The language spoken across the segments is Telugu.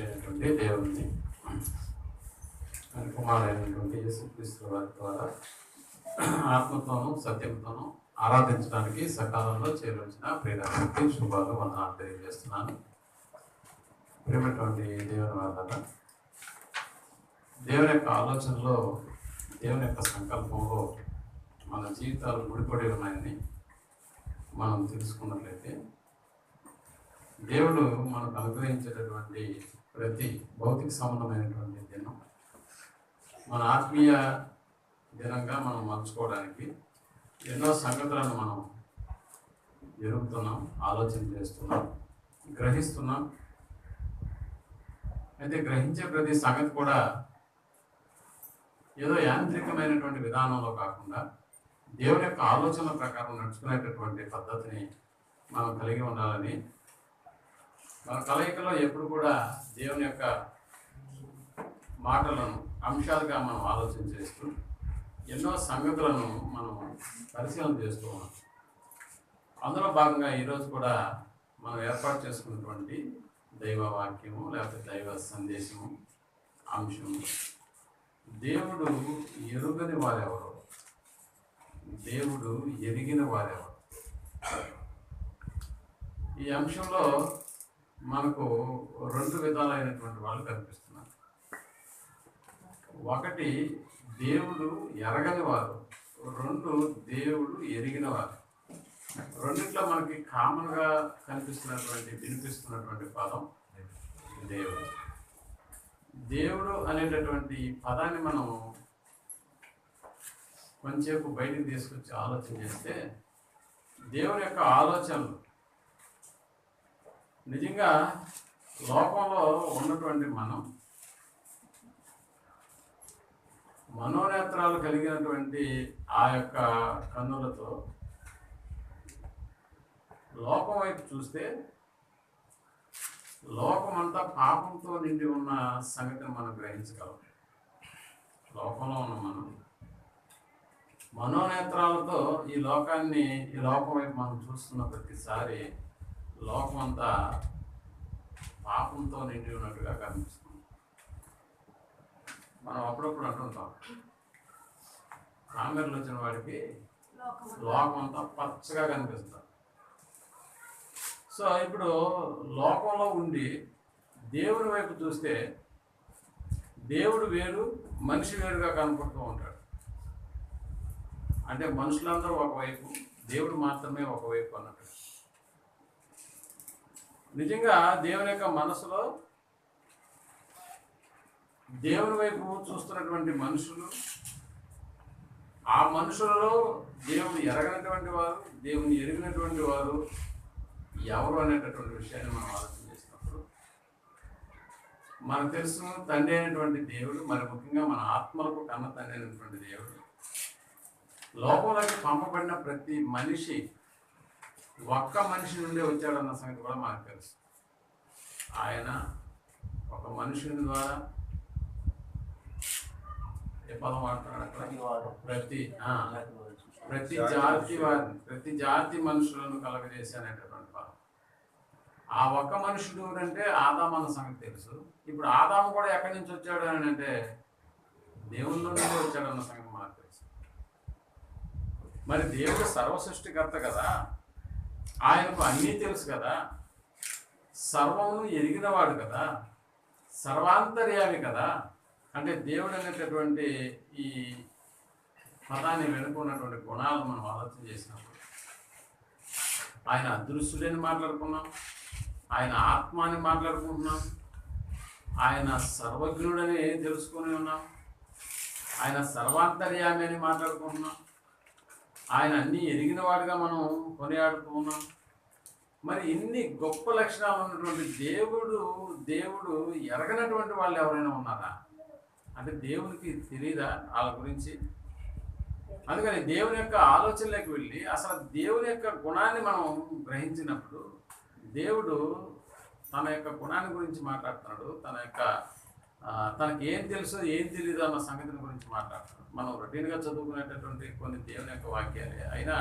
అయినటువంటి దేవుని కుమారుడైనటువంటి యేసుక్రీస్తు వారి ద్వారా ఆత్మతోనూ సత్యంతోనూ ఆరాధించడానికి సకాలంలో చేరువచ్చిన ప్రియడానికి శుభాలు వందనాలు తెలియజేస్తున్నాను. ప్రియమైనటువంటి దేవుని వల్ల దేవుని యొక్క ఆలోచనలో, దేవుని యొక్క సంకల్పంలో మన జీవితాలు ముడిపడి ఉన్నాయని మనం తెలుసుకున్నట్లయితే దేవుడు మనకు అనుగ్రహించేటటువంటి ప్రతి భౌతిక సంబంధమైనటువంటి దినం మన ఆత్మీయ దినంగా మనం మలుచుకోవడానికి ఎన్నో సంగతులను మనం ఎరుగుతున్నాం, ఆలోచన చేస్తున్నాం, గ్రహిస్తున్నాం. అయితే గ్రహించే ప్రతి సంగతి కూడా ఏదో యాంత్రికమైనటువంటి విధానంలో కాకుండా దేవుని యొక్క ఆలోచన ప్రకారం నడుచుకునేటటువంటి పద్ధతిని మనం కలిగి ఉండాలని, మన కలయికలో ఎప్పుడు కూడా దేవుని యొక్క మాటలను అంశాలుగా మనం ఆలోచన చేస్తూ ఎన్నో సంగతులను మనం పరిశీలన చేస్తూ ఉన్నాం. అందులో భాగంగా ఈరోజు కూడా మనం ఏర్పాటు చేసుకున్నటువంటి దైవ వాక్యము లేకపోతే దైవ సందేశము అంశము, దేవుడు ఎరుగని వారెవరు, దేవుడు ఎరిగిన వారెవరు. ఈ అంశంలో మనకు రెండు విధాలైనటువంటి వాళ్ళు కనిపిస్తున్నారు. ఒకటి దేవుడు ఎరగని వారు, రెండు దేవుడు ఎరిగిన వారు. రెండిట్లో మనకి కామన్గా వినిపిస్తున్నటువంటి పదం దేవుడు. దేవుడు అనేటటువంటి పదాన్ని మనం కొంచెంసేపు బయటికి తీసుకొచ్చి ఆలోచన చేస్తే దేవుని యొక్క ఆలోచనలు నిజంగా లోకంలో ఉన్నటువంటి మనం మనోనేత్రాలు కలిగినటువంటి ఆ యొక్క కన్నులతో లోకం వైపు చూస్తే లోకమంతా పాపంతో నిండి ఉన్న సంగతిని మనం గ్రహించగలం. లోకంలో ఉన్న మనం మనోనేత్రాలతో ఈ లోకం వైపు మనం చూస్తున్న ప్రతిసారి లోకమంతా పాపంతో నిండి ఉన్నట్టుగా కనిపిస్తుంది. మనం అప్పుడప్పుడు అంటుంటాం, కామెర్లు వచ్చిన వాడికి లోకమంతా పచ్చగా కనిపిస్తుంది. సో ఇప్పుడు లోకంలో ఉండి దేవుని వైపు చూస్తే దేవుడు వేరు, మనిషి వేరుగా కనపడుతూ ఉంటాడు. అంటే మనుషులందరూ ఒకవైపు, దేవుడు మాత్రమే ఒకవైపు అన్నట్టు. నిజంగా దేవుని యొక్క మనసులో దేవుని వైపు చూస్తున్నటువంటి మనుషులు, ఆ మనుషులలో దేవుని ఎరగనటువంటి వారు, దేవుని ఎరిగినటువంటి వారు ఎవరు అనేటటువంటి విషయాన్ని మనం ఆలోచన చేసినప్పుడు మనకు తెలుసు, తండ్రి అయినటువంటి దేవుడు, మరి ముఖ్యంగా మన ఆత్మలకు కన్న తండ్రి అయినటువంటి దేవుడు లోకంలోకి పంపబడిన ప్రతి మనిషి ఒక్క మనిషి నుండి వచ్చాడన్న సంగతి కూడా మనకు తెలుసు. ఆయన ఒక మనుషుని ద్వారా ఏ పదం వాడుతున్నాడు అక్కడ, ప్రతి జాతి మనుషులను కలగజేసి అనేటటువంటి పదం. ఆ ఒక్క మనుషుడు అంటే ఆదాము అన్న సంగతి తెలుసు. ఇప్పుడు ఆదాము కూడా ఎక్కడి నుంచి వచ్చాడు అని అంటే దేవుళ్ళ నుండి వచ్చాడన్న సంగతి మనకు తెలుసు. మరి దేవుడు సర్వసృష్టికర్త కదా, ఆయనకు అన్నీ తెలుసు కదా, సర్వమును ఎరిగినవాడు కదా, సర్వాంతర్యామి కదా. అంటే దేవుడు అనేటటువంటి ఈ పదాన్ని వెనుకున్నటువంటి గుణాలను మనం ఆలోచన చేసినప్పుడు ఆయన అదృశ్యుడని మాట్లాడుకున్నాం, ఆయన ఆత్మ అని మాట్లాడుకుంటున్నాం, ఆయన సర్వజ్ఞుడని తెలుసుకొని ఉన్నాం, ఆయన సర్వాంతర్యామి అని మాట్లాడుకుంటున్నాం, ఆయన అన్నీ ఎరిగినవాడుగా మనం కొనియాడుతూ ఉన్నాం. మరి ఇన్ని గొప్ప లక్షణాలు ఉన్నటువంటి దేవుడు ఎరగనటువంటి వాళ్ళు ఎవరైనా ఉన్నారా అంటే దేవునికి తెలియదా వాళ్ళ గురించి? అందుకని దేవుని యొక్క ఆలోచనలోకి వెళ్ళి అసలు దేవుని యొక్క గుణాన్ని మనం గ్రహించినప్పుడు దేవుడు తన యొక్క గుణాన్ని గురించి మాట్లాడుతున్నాడు, తనకి ఏం తెలుసు ఏం తెలియదు అన్న సంగతిని గురించి మాట్లాడుతున్నాడు. మనం రొటీన్గా చదువుకునేటటువంటి కొన్ని దేవుని యొక్క వాక్యాలే అయినా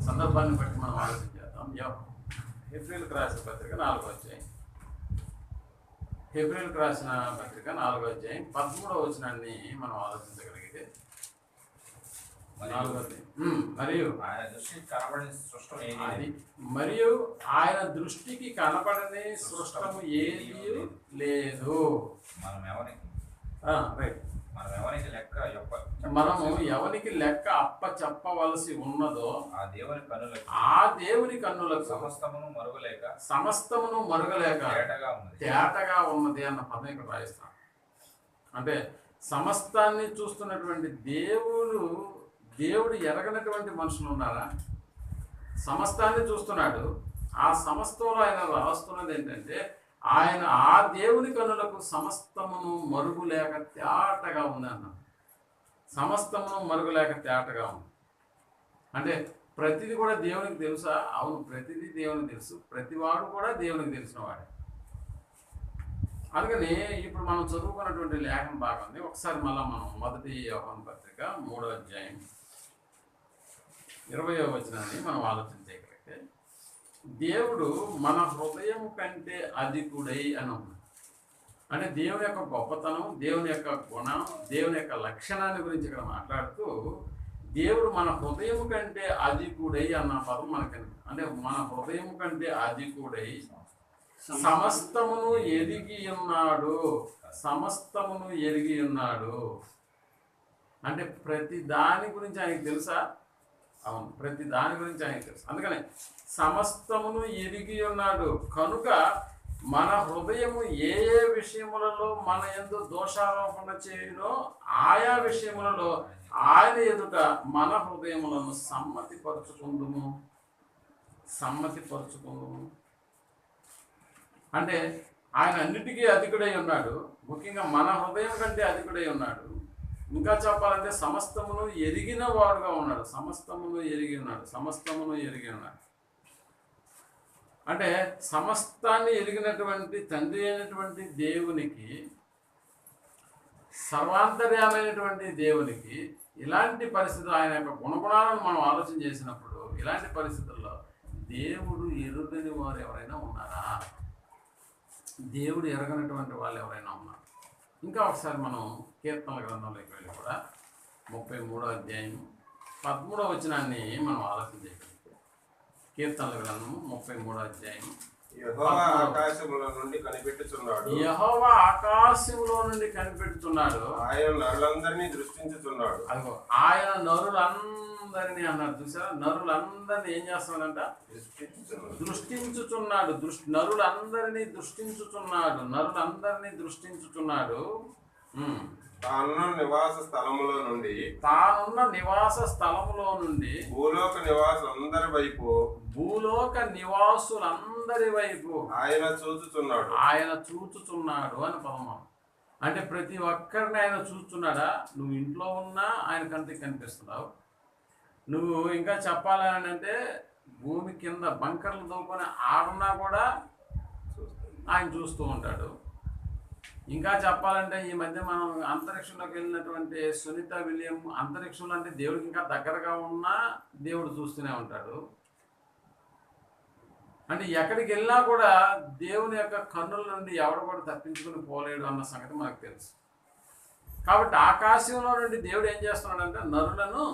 సందర్భాన్ని బట్టి మనం ఆలోచన చేద్దాం. ఏప్రిల్కి రాసిన పత్రిక 4వ అధ్యాయం హెబ్రీయులకు రాసిన పత్రిక 4వ అధ్యాయం 13వ వచనాన్ని మనం ఆలోచించగలిగితే, 4వ అధ్యాయం మరియు ఆయన దృష్టికి కనబడని సృష్టం ఏది మరియు ఆయన దృష్టికి కనపడని సృష్టము ఏది లేదు. మనం ఎవరికి రైట్ మనము ఎవరికి లెక్క అప్ప చెప్పవలసి ఉన్నదో ఆ దేవుని కన్నులకు సమస్తమును మరుగలేక తేటగా ఉన్నది అన్న పదం ఇక్కడ రాయిస్తాం. అంటే సమస్తాన్ని చూస్తున్నటువంటి దేవుడు ఎరగనటువంటి మనుషులు ఉన్నారా? సమస్తాన్ని చూస్తున్నాడు. ఆ సమస్తంలో ఆయన రాస్తున్నది ఏంటంటే, ఆయన ఆ దేవుని కన్నులకు సమస్తమును మరుగులేక తేటగా ఉంది అన్న. సమస్తమును మరుగులేక తేటగా ఉంది అంటే ప్రతిదీ కూడా దేవునికి తెలుసా? అవును, ప్రతిదీ దేవునికి తెలుసు. ప్రతివాడు కూడా దేవునికి తెలిసిన వాడే. అందుకని ఇప్పుడు మనం చదువుకున్నటువంటి లేఖన భాగం ఉంది. ఒకసారి మళ్ళీ మనం 1 యోహాను పత్రిక 3వ అధ్యాయం 20వ వచనాన్ని మనం ఆలోచన చేయగలిగితే, దేవుడు మన హృదయం కంటే అధికుడై అని ఉంది. అంటే దేవుని యొక్క గొప్పతనం, దేవుని యొక్క గుణం, దేవుని యొక్క లక్షణాన్ని గురించి ఇక్కడ మాట్లాడుతూ, దేవుడు మన హృదయం కంటే అధికుడై అన్న పదం మనకి, అంటే మన హృదయం కంటే అధికుడై సమస్తమును ఎరిగి ఉన్నాడు. సమస్తమును ఎరిగి ఉన్నాడు అంటే ప్రతి దాని గురించి ఆయనకు తెలుసా? అవును, ప్రతి దాని గురించి ఆయనకు తెలుసు. అందుకని సమస్తమును ఎరిగి ఉన్నాడు కనుక మన హృదయము ఏ ఏ విషయములలో మన యందు దోషారోపణ చేయునో ఆయా విషయములలో ఆయన ఎదుట మన హృదయములను సమ్మతిపరుచుకుందుము. అంటే ఆయన అన్నిటికీ అధికుడై ఉన్నాడు. ముఖ్యంగా మన హృదయం కంటే అధికుడై ఉన్నాడు. ఇంకా చెప్పాలంటే సమస్తమును ఎరిగిన వాడుగా ఉన్నాడు. సమస్తమును ఎరిగి ఉన్నాడు. అంటే సమస్తాన్ని ఎరిగినటువంటి తండ్రి అయినటువంటి దేవునికి, సర్వాంతర్యామైనటువంటి దేవునికి ఇలాంటి పరిస్థితులు, ఆయన యొక్క గుణగుణాలను మనం ఆలోచన చేసినప్పుడు, ఇలాంటి పరిస్థితుల్లో దేవుడు ఎరుగని వారు ఎవరైనా ఉన్నారా? దేవుడు ఎరగనటువంటి వాళ్ళు ఎవరైనా ఉన్నారు? ఇంకా ఒకసారి మనం కీర్తనల గ్రంథంలోకి వెళ్ళి కూడా 33వ అధ్యాయం 13వ వచనాన్ని మనం ఆలోచన చేయగలిగితే, కీర్తనల గ్రంథము 33వ అధ్యాయం, యెహోవా ఆకాశములో నుండి కనిపెట్టుచున్నాడు. ఆయన నరులందరినీ దృష్టించుచున్నాడు. అదిగో ఆయన నరులందరినీ అన్నాడు. చూసారా? నరులందరినీ ఏం చేస్తున్నాడంట? దృష్టించుచున్నాడు. నరులందరినీ దృష్టించుచున్నాడు. తానున్న నివాస స్థలములో నుండి భూలోక నివాసులందరి వైపు ఆయన చూచుచున్నాడు అని పదమా. అంటే ప్రతి ఒక్కరిని ఆయన చూస్తున్నాడా? నువ్వు ఇంట్లో ఉన్నా ఆయన కంటికి కనిపిస్తున్నావు. నువ్వు ఇంకా చెప్పాలని అంటే భూమి కింద బంకర్లు దూకొని ఆడున్నా కూడా ఆయన చూస్తూ ఉంటాడు. ఇంకా చెప్పాలంటే ఈ మధ్య మనం అంతరిక్షంలోకి వెళ్ళినటువంటి సునీత విలియం, అంతరిక్షంలో అంటే దేవుడికి ఇంకా దగ్గరగా ఉన్నా దేవుడు చూస్తూనే ఉంటాడు. అంటే ఎక్కడికి వెళ్ళినా కూడా దేవుని యొక్క కన్నుల నుండి ఎవడు కూడా తప్పించుకుని పోలేడు అన్న సంగతి మనకు తెలుసు. కాబట్టి ఆకాశంలో నుండి దేవుడు ఏం చేస్తున్నాడంటే నరులను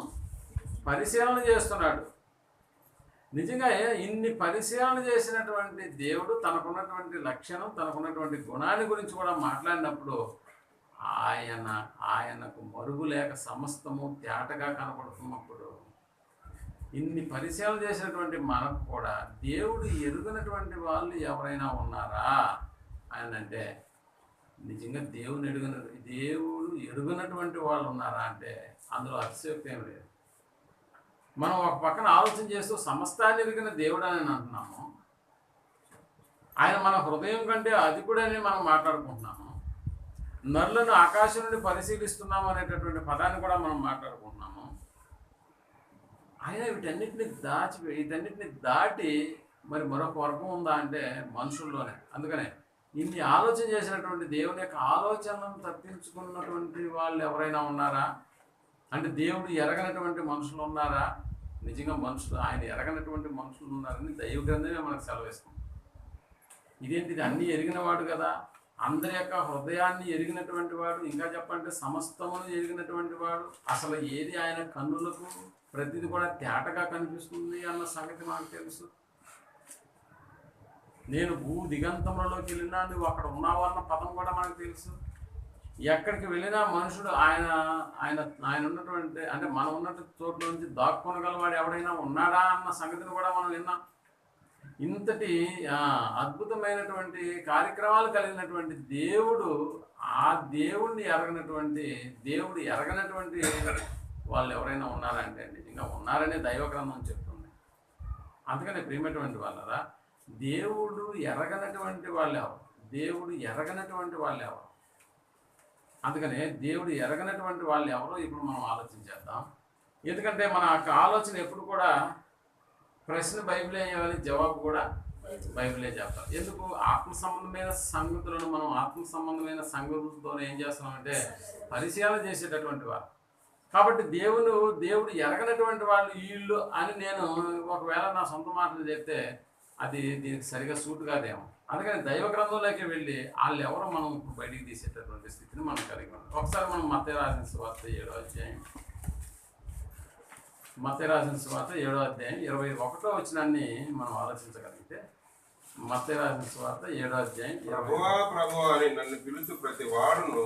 పరిశీలన చేస్తున్నాడు. నిజంగా ఇన్ని పరిశీలన చేసినటువంటి దేవుడు తనకున్నటువంటి లక్షణం, తనకున్నటువంటి గుణాన్ని గురించి కూడా మాట్లాడినప్పుడు ఆయనకు మరుగు లేక సమస్తము తేటగా కనపడుతున్నప్పుడు, ఇన్ని పరిశీలన చేసినటువంటి మనకు కూడా దేవుడు ఎరుగనటువంటి వాళ్ళు ఎవరైనా ఉన్నారా ఆయన అంటే, నిజంగా దేవుడు ఎరుగనటువంటి వాళ్ళు ఉన్నారా అంటే అందులో అతిశయోక్తి ఏం లేదు. మనం ఒక పక్కన ఆలోచన చేస్తూ సమస్తాన్ని ఎరిగిన దేవుడు అని అంటున్నాము. ఆయన మన హృదయం కంటే అధికుడని మనం మాట్లాడుకుంటున్నాము. నరులను ఆకాశం నుండి పరిశీలిస్తున్నాము అనేటటువంటి పదాన్ని కూడా మనం మాట్లాడుకుంటున్నాము. ఆయన వీటన్నిటిని దాటి మరి మరొక వర్గం ఉందా అంటే మనుషుల్లోనే. అందుకనే ఇన్ని ఆలోచన చేసినటువంటి దేవుని యొక్క ఆలోచనలను తప్పించుకున్నటువంటి వాళ్ళు ఎవరైనా ఉన్నారా అంటే దేవుడు ఎరగనటువంటి మనుషులు ఉన్నారా? నిజంగా ఆయన ఎరగనటువంటి మనుషులు ఉన్నారని దైవ గ్రంథమే మనకు సెలవిస్తుంది. ఇదేంటిది? అన్నీ ఎరిగినవాడు కదా, అందరి యొక్క హృదయాన్ని ఎరిగినటువంటి వాడు, ఇంకా చెప్పంటే సమస్తమును ఎరిగినటువంటి వాడు. అసలు ఏది ఆయన కన్నులకు ప్రతిది కూడా తేటగా కనిపిస్తుంది అన్న సంగతి మనకు తెలుసు. నేను భూ దిగంతములలోకి వెళ్ళినా నువ్వు అక్కడ ఉన్నావు అన్న పదం కూడా మనకు తెలుసు. ఎక్కడికి వెళ్ళినా మనుషుడు ఆయన ఆయన ఆయన ఉన్నటువంటి అంటే మనం ఉన్నట్టు చోట్ల నుంచి దాక్కొనగలవాడు ఎవడైనా ఉన్నాడా అన్న సంగతిని కూడా మనం విన్నాం. ఇంతటి అద్భుతమైనటువంటి కార్యక్రమాలు కలిగినటువంటి దేవుడు, ఆ దేవుడు ఎరగనటువంటి వాళ్ళు ఎవరైనా ఉన్నారంటే నిజంగా ఉన్నారనే దైవ గ్రంథం చెప్తుంది. అందుకని ప్రియమైనటువంటి వాళ్ళరా, దేవుడు ఎరగనటువంటి వాళ్ళు ఎవరు? దేవుడు ఎరగనటువంటి వాళ్ళు ఎవరు? అందుకనే దేవుడు ఎరగనటువంటి వాళ్ళు ఎవరో ఇప్పుడు మనం ఆలోచించేద్దాం. ఎందుకంటే మన యొక్క ఆలోచన ఎప్పుడు కూడా ప్రశ్న బైబిలే చేయాలి, జవాబు కూడా బైబిలే చెప్తాం. ఎందుకు? ఆత్మ సంబంధమైన సంగతులను మనం ఆత్మ సంబంధమైన సంగతులతో ఏం చేస్తున్నామంటే పరిశీలన చేసేటటువంటి వారు. కాబట్టి దేవుడు ఎరగనటువంటి వాళ్ళు వీళ్ళు అని నేను ఒకవేళ నా సొంత మాటలు చెప్తే అది దీనికి సరిగా సూట్ కాదేమో. అందుకని దైవ గ్రంథంలోకి వెళ్ళి వాళ్ళు ఎవరో మనం ఇప్పుడు బయటికి తీసేటటువంటి స్థితిని మనం కలిగి ఉన్నాం. ఒకసారి మనం మత్తయి రాసిన సువార్త 7వ అధ్యాయం 21వ వచనాన్ని మనం ఆలోచించగలిగితే, మత్తయి రాసిన సువార్త 7వ అధ్యాయం ప్రభువా అని నన్ను పిలుచు ప్రతి వాడును,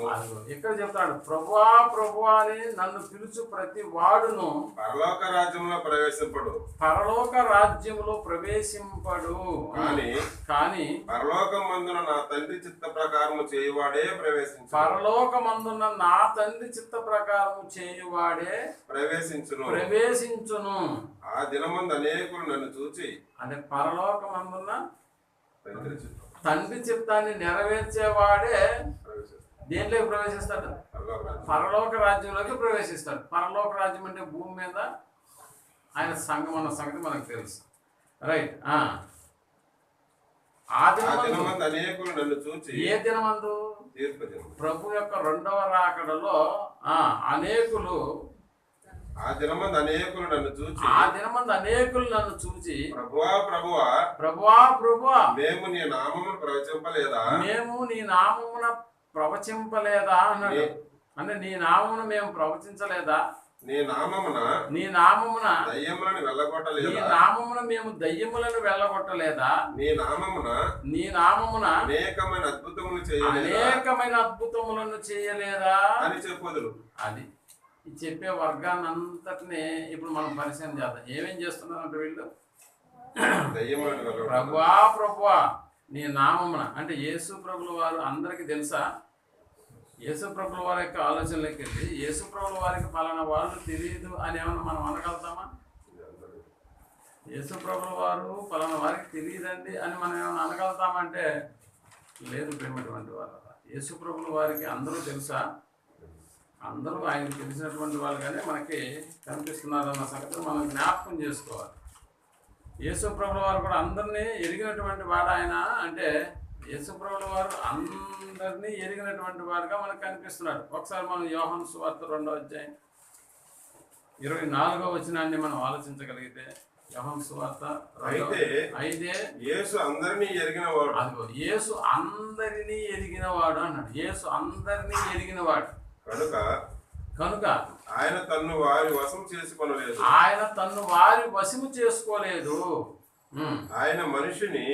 ఇక్కడ చెప్తాడు, ప్రభువా ప్రభువా అని నన్ను పిలుచు ప్రతి వాడును పరలోక రాజ్యంలో ప్రవేశింపడు కానీ పరలోకమందున నా తండ్రి చిత్త ప్రకారము చేయువాడే ప్రవేశించును. ఆ దినమందు అనేకులు నన్ను చూచి, అంటే పరలోకమందున్న తండ్రి చిత్తాన్ని నెరవేర్చేవాడే దేంట్లోకి ప్రవేశిస్తాడు? పరలోక రాజ్యంలోకి ప్రవేశిస్తాడు. పరలోక రాజ్యం అంటే భూమి మీద ఆయన సంఘం అన్న సంగతి మనకు తెలుసు, రైట్? ఆ దినమందు అనేకులు నన్ను చూచి, ఏ దినమందు? ప్రభు యొక్క రెండవ రాకడలో అనేకులు, ఆ దినమందు అనేకులు నన్ను చూచి ప్రభువా ప్రభువా మేము నీ నామమును ప్రవచింపలేదా అన్నాడు. అంటే నీ నామమును మేము ప్రవచించలేదా? నీ నామమున దయ్యములను వెళ్ళగొట్టలేదా? నీ నామమున మేము దయ్యములను వెళ్ళగొట్టలేదా? నీ నామమున అనేకమైన అద్భుతములను చేయలేదా అని చెప్పుదురు. అది చెప్పే వర్గాన్ని అంతటిని ఇప్పుడు మనం పరిశీలన చేద్దాం. ఏమేం చేస్తున్నారంటే వీళ్ళు, ప్రభువా నీ నామమున, అంటే యేసు ప్రభుల వారు అందరికీ తెలుసా? యేసు ప్రభుల వారి యొక్క ఆలోచనలోకి వెళ్ళి యేసు ప్రభుల వారికి పలానా వాళ్ళు తెలియదు అని ఏమన్నా మనం అనగలుగుతామా? యేసు ప్రభుల వారు పలానా వారికి తెలియదండి అని మనం ఏమైనా అనగలుగుతామంటే లేదు. ప్రేమటువంటి వారు యేసు ప్రభుల వారికి అందరూ తెలుసా? అందరూ ఆయనకు తెలిసినటువంటి వాళ్ళుగానే మనకి కనిపిస్తున్నారన్న సంగతిని మనం జ్ఞాపకం చేసుకోవాలి. యేసు ప్రభుల వారు కూడా అందరినీ ఎరిగినటువంటి వాడు ఆయన. అంటే యేసు ప్రభుల వారు అందరినీ ఎరిగినటువంటి వాడుగా మనకు కనిపిస్తున్నాడు. ఒకసారి మనం యోహాను సువార్త 2వ అధ్యాయం 24వ వచనాన్ని మనం ఆలోచించగలిగితే, యోహాను సువార్త అయితే యేసు అందరినీ ఎరిగినవాడు, అదిగో యేసు అందరినీ ఎరిగినవాడు అన్నాడు. యేసు అందరినీ ఎరిగినవాడు కనుక ఆయన తన్ను వారి వశము చేసుకోలేదు. ఆయన మనుషుని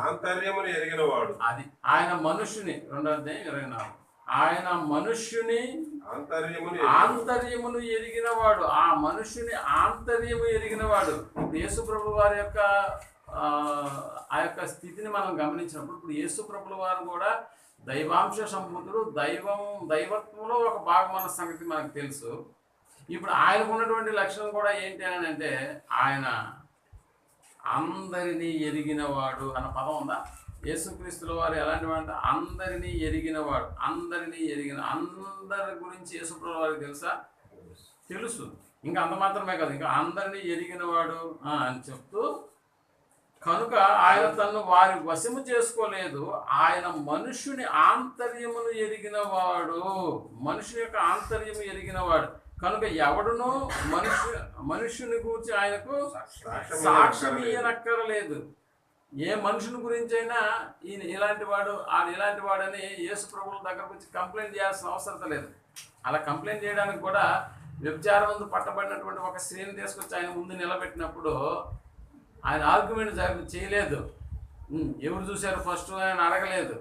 ఆంతర్యమును ఎరిగినవాడు. అది ఆయన మనుషుని 2వ అధ్యాయం 24. ఆయన మనుష్యుని ఆంతర్యమును ఎరిగినవాడు. ఆ మనుష్యుని ఆంతర్యము ఎరిగినవాడు. యేసు ప్రభు వారి యొక్క ఆ యొక్క స్థితిని మనం గమనించినప్పుడు, ఇప్పుడు యేసు ప్రభుల వారు కూడా దైవాంశ సంబుద్ధుడు, దైవత్వంలో ఒక భాగం అన్న సంగతి మనకు తెలుసు. ఇప్పుడు ఆయనకు ఉన్నటువంటి లక్షణం కూడా ఏంటి అని అంటే, ఆయన అందరినీ ఎరిగినవాడు అన్న పదం ఉందా? యేసుక్రీస్తుల వారు ఎలాంటి వాడు? అందరినీ ఎరిగినవాడు. అందరి గురించి యేసుప్రభుల వారికి తెలుసు. ఇంకా అంత మాత్రమే కాదు, ఇంకా అందరినీ ఎరిగినవాడు అని చెప్తూ, కనుక ఆయన తను వారి వశము చేసుకోలేదు. ఆయన మనుష్యుని ఆంతర్యమును ఎరిగినవాడు. మనుషుని యొక్క ఆంతర్యము ఎరిగినవాడు కనుక ఎవడును మనుష్యుని గురించి ఆయనకు సాక్ష్యం ఇయ్యనక్కరలేదు. ఏ మనుషుని గురించి అయినా ఈయన ఇలాంటి వాడు ఆయన ఇలాంటి వాడని యేసు ప్రభువుల దగ్గరకు వచ్చి కంప్లైంట్ చేయాల్సిన అవసరం లేదు. అలా కంప్లైంట్ చేయడానికి కూడా వ్యభిచారం ముందు పట్టబడినటువంటి ఒక స్త్రీని తీసుకొచ్చి ఆయన ముందు నిలబెట్టినప్పుడు ఆయన ఆర్గ్యుమెంట్ చేయలేదు. ఎవరు చూశారు ఫస్ట్ ఆయన అడగలేదు.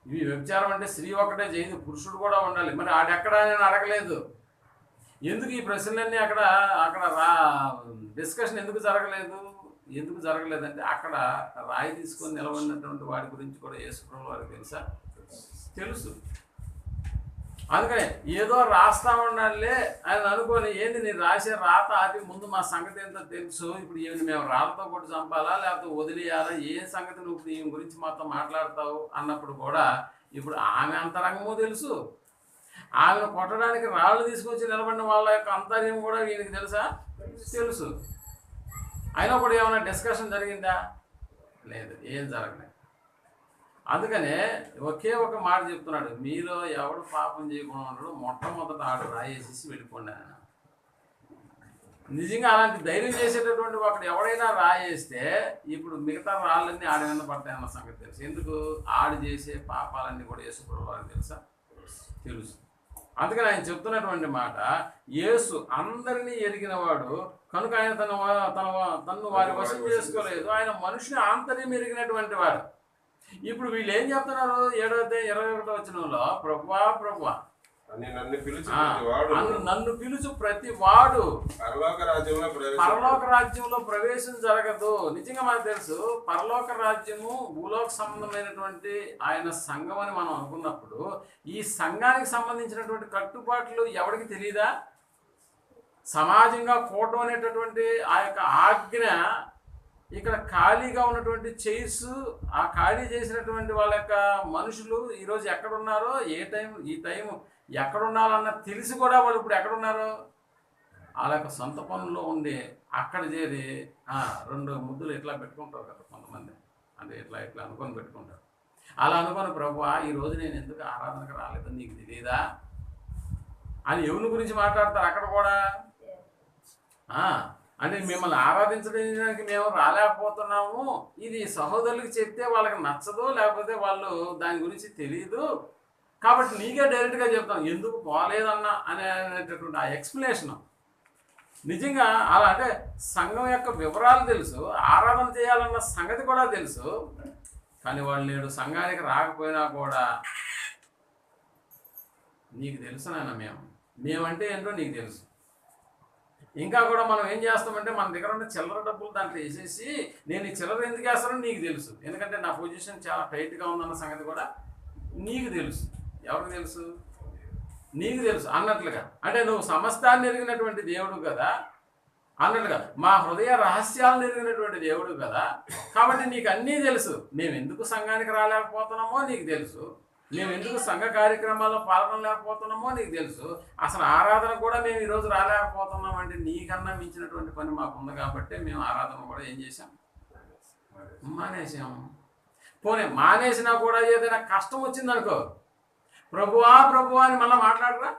ఇవి వ్యభిచారం అంటే స్త్రీ ఒకటే చేయదు, పురుషుడు కూడా ఉండాలి, మరి ఆడెక్కడ ఆయన అడగలేదు. ఎందుకు ఈ ప్రశ్నలన్నీ అక్కడ అక్కడ డిస్కషన్ ఎందుకు జరగలేదంటే అక్కడ రాయి తీసుకొని నిలబడినటువంటి వాడి గురించి కూడా యేసు ప్రభువు వారికి తెలుసు. అందుకని ఏదో రాస్తా ఉండాలి అని అనుకొని ఏంది నేను రాసే రాత ఆపి ముందు మా సంగతి ఏంటో తెలుసు, ఇప్పుడు ఏమి మేము రాళ్ళతో కూడా చంపాలా లేకపోతే వదిలేయాలా, ఏ సంగతి నువ్వు ఇప్పుడు ఈమె గురించి మాతో మాట్లాడతావు అన్నప్పుడు కూడా ఇప్పుడు ఆమె అంతరంగము తెలుసు, ఆమెను కొట్టడానికి రాళ్ళు తీసుకొచ్చి నిలబడిన వాళ్ళ యొక్క అంతర్యం కూడా వీనికి తెలుసు. అయినా కూడా ఏమైనా డిస్కషన్ జరిగిందా? లేదు, ఏం జరగలేదు. అందుకనే ఒకే ఒక మాట చెప్తున్నాడు, మీలో ఎవడు పాపం చేయకుండా ఉన్నాడు మొట్టమొదట ఆడు రాయేసేసి వెళ్ళిపోండి ఆయన. నిజంగా అలాంటి ధైర్యం చేసేటటువంటి ఒకడు ఎవడైనా రాయేస్తే ఇప్పుడు మిగతా రాళ్ళన్నీ ఆడి మీద పడతాయన్న సంగతి తెలుసు. ఎందుకు? ఆడు చేసే పాపాలన్నీ కూడా యేసు ప్రభువు వారికి తెలుసు. అందుకని ఆయన చెప్తున్నటువంటి మాట, యేసు అందరినీ ఎరిగినవాడు కనుక ఆయన తను వారి వశం చేసుకోలేదు, ఆయన మనుషుని ఆంతర్యం ఎరిగినటువంటి వాడు. ఇప్పుడు వీళ్ళు ఏం చెప్తున్నారు? 7:21 వచనంలో ప్రభువా నన్ను పిలుచు ప్రతి వాడు పరలోక రాజ్యంలో ప్రవేశం జరగదు. నిజంగా మనకు తెలుసు పరలోక రాజ్యము భూలోక సంబంధమైనటువంటి ఆయన సంఘం అని మనం అనుకున్నప్పుడు ఈ సంఘానికి సంబంధించినటువంటి కట్టుబాట్లు ఎవరికి తెలియదా? సమాజంగా కూడడం అనేటటువంటి ఆ యొక్క ఆజ్ఞ ఇక్కడ ఖాళీగా ఉన్నటువంటి చైర్స్, ఆ ఖాళీ చేసినటువంటి వాళ్ళ యొక్క మనుషులు ఈరోజు ఎక్కడున్నారో, ఈ టైం ఎక్కడున్నారన్న తెలిసి కూడా వాళ్ళు ఇప్పుడు ఎక్కడున్నారో వాళ్ళ యొక్క సొంత పనుల్లో ఉండి అక్కడ చేరి 2 ముద్దులు ఇట్లా పెట్టుకుంటారు కదా కొంతమంది, అంటే ఇట్లా అనుకొని పెట్టుకుంటారు. అలా అనుకొని ప్రభువా ఈరోజు నేను ఎందుకు ఆరాధనకు రాలేదు నీకు తెలియదా అని ఎవరి గురించి మాట్లాడతారు అక్కడ కూడా. అంటే మిమ్మల్ని ఆరాధించడానికి మేము రాలేకపోతున్నాము, ఇది సహోదరులకు చెప్తే వాళ్ళకి నచ్చదు, లేకపోతే వాళ్ళు దాని గురించి తెలియదు, కాబట్టి నీకే డైరెక్ట్గా చెప్తాను ఎందుకు పోలేదన్నా అనేటటువంటి ఆ ఎక్స్ప్లెనేషన్. నిజంగా అలా అంటే సంఘం యొక్క వివరాలు తెలుసు, ఆరాధన చేయాలన్న సంగతి కూడా తెలుసు, కానీ వాళ్ళు నేడు సంఘానికి రాకపోయినా కూడా నీకు తెలుసు నాయన, మేమంటే ఏంటో నీకు తెలుసు. ఇంకా కూడా మనం ఏం చేస్తామంటే మన దగ్గర ఉన్న చిల్లర డబ్బులు దాంట్లో వేసేసి నేను ఈ చిల్లర ఎందుకు వేస్తానో నీకు తెలుసు, ఎందుకంటే నా పొజిషన్ చాలా టైట్గా ఉందన్న సంగతి కూడా నీకు తెలుసు. ఎవరికి తెలుసు? నీకు తెలుసు అన్నట్లుగా. అంటే నువ్వు సమస్తాన్ని ఎరిగినటువంటి దేవుడు కదా అన్నట్లుగా, మా హృదయ రహస్యాలను ఎరిగినటువంటి దేవుడు కదా, కాబట్టి నీకు అన్నీ తెలుసు. మేము ఎందుకు సంఘానికి రాలేకపోతున్నామో నీకు తెలుసు, మేము ఎందుకు సంఘ కార్యక్రమాల్లో పాల్గొనలేకపోతున్నామో నీకు తెలుసు, అసలు ఆరాధన కూడా మేము ఈరోజు రాలేకపోతున్నాం అంటే నీకన్నా మించినటువంటి పని మాకు ఉంది కాబట్టి మేము ఆరాధన కూడా ఏం చేసాం? మానేసాం. పోనీ మానేసినా కూడా ఏదైనా కష్టం వచ్చిందనుకో ప్రభువా అని మళ్ళీ మాట్లాడరా?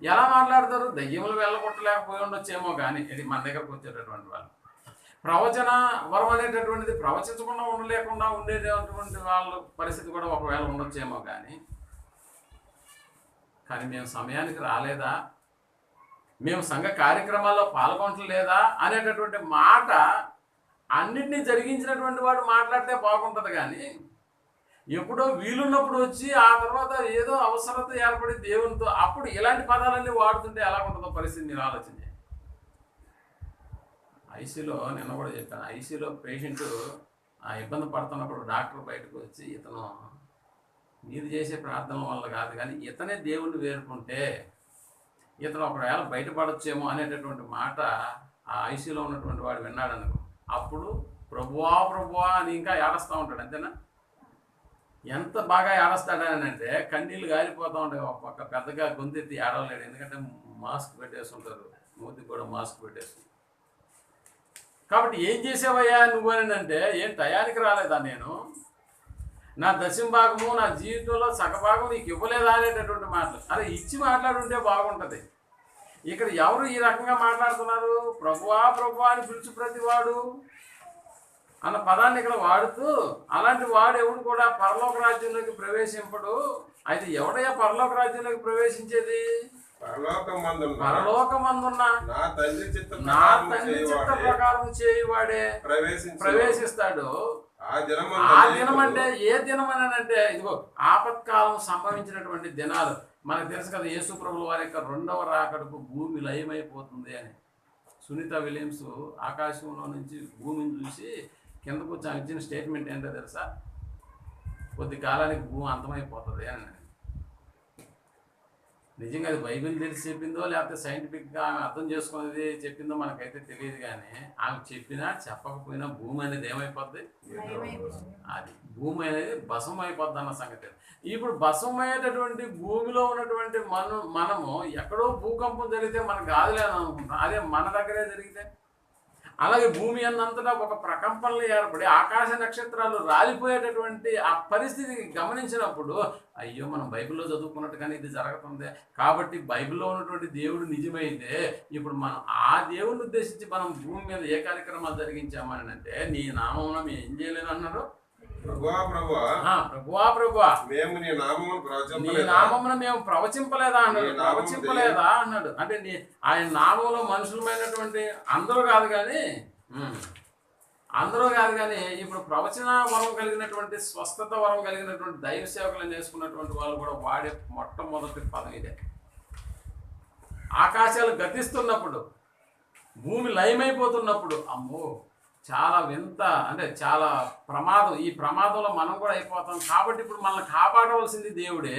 ఎలా మాట్లాడతారు? దయ్యములు వెళ్ళగొట్టలేకపోయి ఉండొచ్చేమో కానీ ఇది మన దగ్గరకు వచ్చేటటువంటి వాళ్ళు. ప్రవచన వరం అనేటటువంటిది ప్రవచించకుండా ఉండలేకుండా ఉండేటటువంటి వాళ్ళ పరిస్థితి కూడా ఒకవేళ ఉండొచ్చేమో కానీ మేము సమయానికి రాలేదా, మేము సంఘ కార్యక్రమాల్లో పాల్గొనట్లేదా అనేటటువంటి మాట అన్నింటినీ జరిగించినటువంటి వాడు మాట్లాడితే బాగుంటుంది. కానీ ఎప్పుడో వీలున్నప్పుడు వచ్చి ఆ తర్వాత ఏదో అవసరత ఏర్పడి దేవునితో అప్పుడు ఇలాంటి పదాలన్నీ వాడుతుంటే ఎలా ఉంటుందో పరిస్థితి మీరు ఆలోచన చేయండి. ఐసీలో నిన్న కూడా చెప్పాను, ఐసీలో పేషెంట్ ఇబ్బంది పడుతున్నప్పుడు డాక్టర్ బయటకు వచ్చి ఇతను మీరు చేసే ప్రార్థనల వల్ల కాదు కానీ ఇతనే దేవుణ్ణి వేరుకుంటే ఇతను ఒకవేళ బయటపడొచ్చేమో అనేటటువంటి మాట ఆ ఐసీలో ఉన్నటువంటి వాడు విన్నాడు అనుకో, అప్పుడు ప్రభువా అని ఇంకా ఏడుస్తూ ఉంటాడు. అంతేనా? ఎంత బాగా ఏడుస్తాడని అంటే కన్నీళ్ళు గారిపోతూ ఉంటాయి. ఒక పెద్దగా గొంతెత్తి ఏడవలేడు, ఎందుకంటే మాస్క్ పెట్టేసి ఉంటారు, మూతికి కూడా మాస్క్ పెట్టేసి. కాబట్టి ఏం చేసావయ్యా నువ్వు అని అంటే ఏం టయానికి రాలేదా, నేను నా దశంభాగము నా జీవితంలో సగభాగం నీకు ఇవ్వలేదా అనేటటువంటి మాటలు. అరే ఇచ్చి మాట్లాడుంటే బాగుంటుంది. ఇక్కడ ఎవరు ఈ రకంగా మాట్లాడుతున్నారు? ప్రభువా అని పిలుచు ప్రతివాడు అన్న పదాన్ని ఇక్కడ వాడుతూ అలాంటి వాడు ఎవడు కూడా పరలోక రాజ్యంలోకి ప్రవేశింపడు. అయితే ఎవడయ్యా పరలోక రాజ్యంలోకి ప్రవేశించేది? పరలోకమందున్న నా తండ్రి చిత్త ప్రకారం చేయువాడే ప్రవేశిస్తాడు. ఆ దినం అంటే ఏ దినం అని అంటే ఇదిగో ఆపత్కాలం సంభవించినటువంటి దినాలు. మనకు తెలుసు కదా, యేసు ప్రభువు వారి యొక్క రెండవ రాకడకు భూమి లయమైపోతుంది అని. సునీత విలియమ్స్ ఆకాశంలో నుంచి భూమిని చూసి కిందకు వచ్చి ఇచ్చిన స్టేట్మెంట్ ఏంటో తెలుసా? కొద్ది కాలానికి భూమి అంతమైపోతుంది అని. నిజంగా అది బైబిల్ తెలిసి చెప్పిందో లేకపోతే సైంటిఫిక్గా ఆమె అర్థం చేసుకునేది చెప్పిందో మనకైతే తెలియదు. కానీ ఆమె చెప్పినా చెప్పకపోయినా భూమి అనేది ఏమైపోద్ది? అది భూమి అనేది భస్మం అయిపోద్ది అన్న సంగతి. ఇప్పుడు భస్మమయ్యేటటువంటి భూమిలో ఉన్నటువంటి మనము ఎక్కడో భూకంపం జరిగితే మనకు కాదులేని అనుకుంటాం. అదే మన దగ్గరే జరిగితే, అలాగే భూమి అన్నంతటా ఒక ప్రకంపనలు ఏర్పడి ఆకాశ నక్షత్రాలు రాలిపోయేటటువంటి ఆ పరిస్థితిని గమనించినప్పుడు అయ్యో మనం బైబిల్లో చదువుకున్నట్టుగానే ఇది జరుగుతుంది. కాబట్టి బైబిల్లో ఉన్నటువంటి దేవుడు నిజమైతే ఇప్పుడు మనం ఆ దేవుడిని ఉద్దేశించి మనం భూమి మీద ఏ కార్యక్రమాలు జరిగించామని అంటే నీ నామమున మేము ఏం చేయలేదు అన్నాడు. ప్రభువా మేము నీ నామమున మేము ప్రవచింపలేదా అన్నాడు. ప్రవచింపలేదా అన్నాడు అంటే ఆయన నామంలో మనుషులమైనటువంటి అందరూ కాదు కానీ ఇప్పుడు ప్రవచన వరం కలిగినటువంటి స్వస్థత వరం కలిగినటువంటి దైవ సేవకులను నేర్చుకున్నటువంటి వాళ్ళు కూడా వాడే మొట్టమొదటి పదం ఇదే. ఆకాశాలు గతిస్తున్నప్పుడు, భూమి లయమైపోతున్నప్పుడు అమ్మో చాలా వింత, అంటే చాలా ప్రమాదం, ఈ ప్రమాదంలో మనం కూడా అయిపోతాం. కాబట్టి ఇప్పుడు మనల్ని కాపాడవలసింది దేవుడే.